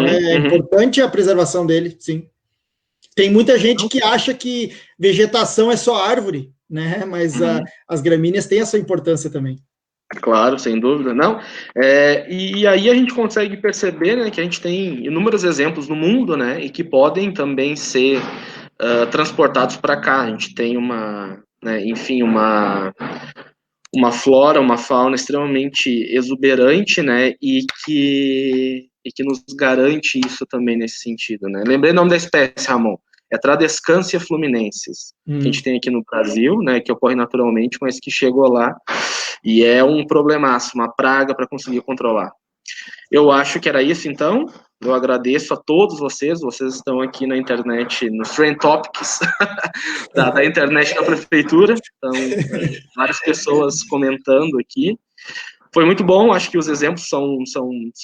importante a preservação dele, sim. Tem muita gente que acha que vegetação é só árvore, né? Mas as gramíneas têm a sua importância também. Claro, sem dúvida, não. E aí a gente consegue perceber, né, que a gente tem inúmeros exemplos no mundo, né, e que podem também ser transportados para cá. A gente tem uma flora, uma fauna extremamente exuberante, né, e que nos garante isso também nesse sentido, né. Lembrei o nome da espécie, Ramon, é Tradescancia fluminensis, que a gente tem aqui no Brasil, né, que ocorre naturalmente, mas que chegou lá e é um problemaço, uma praga para conseguir controlar. Eu acho que era isso, então. Eu agradeço a todos vocês estão aqui na internet, nos Trend Topics da internet da prefeitura, então, várias pessoas comentando aqui. Foi muito bom, acho que os exemplos são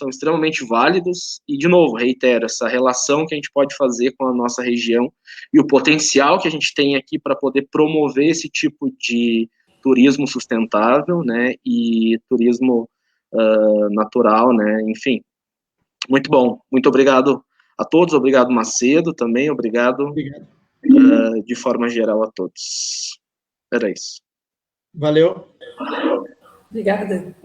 extremamente válidos, e, de novo, reitero, essa relação que a gente pode fazer com a nossa região e o potencial que a gente tem aqui para poder promover esse tipo de turismo sustentável, né, e turismo natural, né, enfim. Muito bom, muito obrigado a todos, obrigado Macedo também, obrigado. De forma geral a todos. Era isso. Valeu. Obrigada.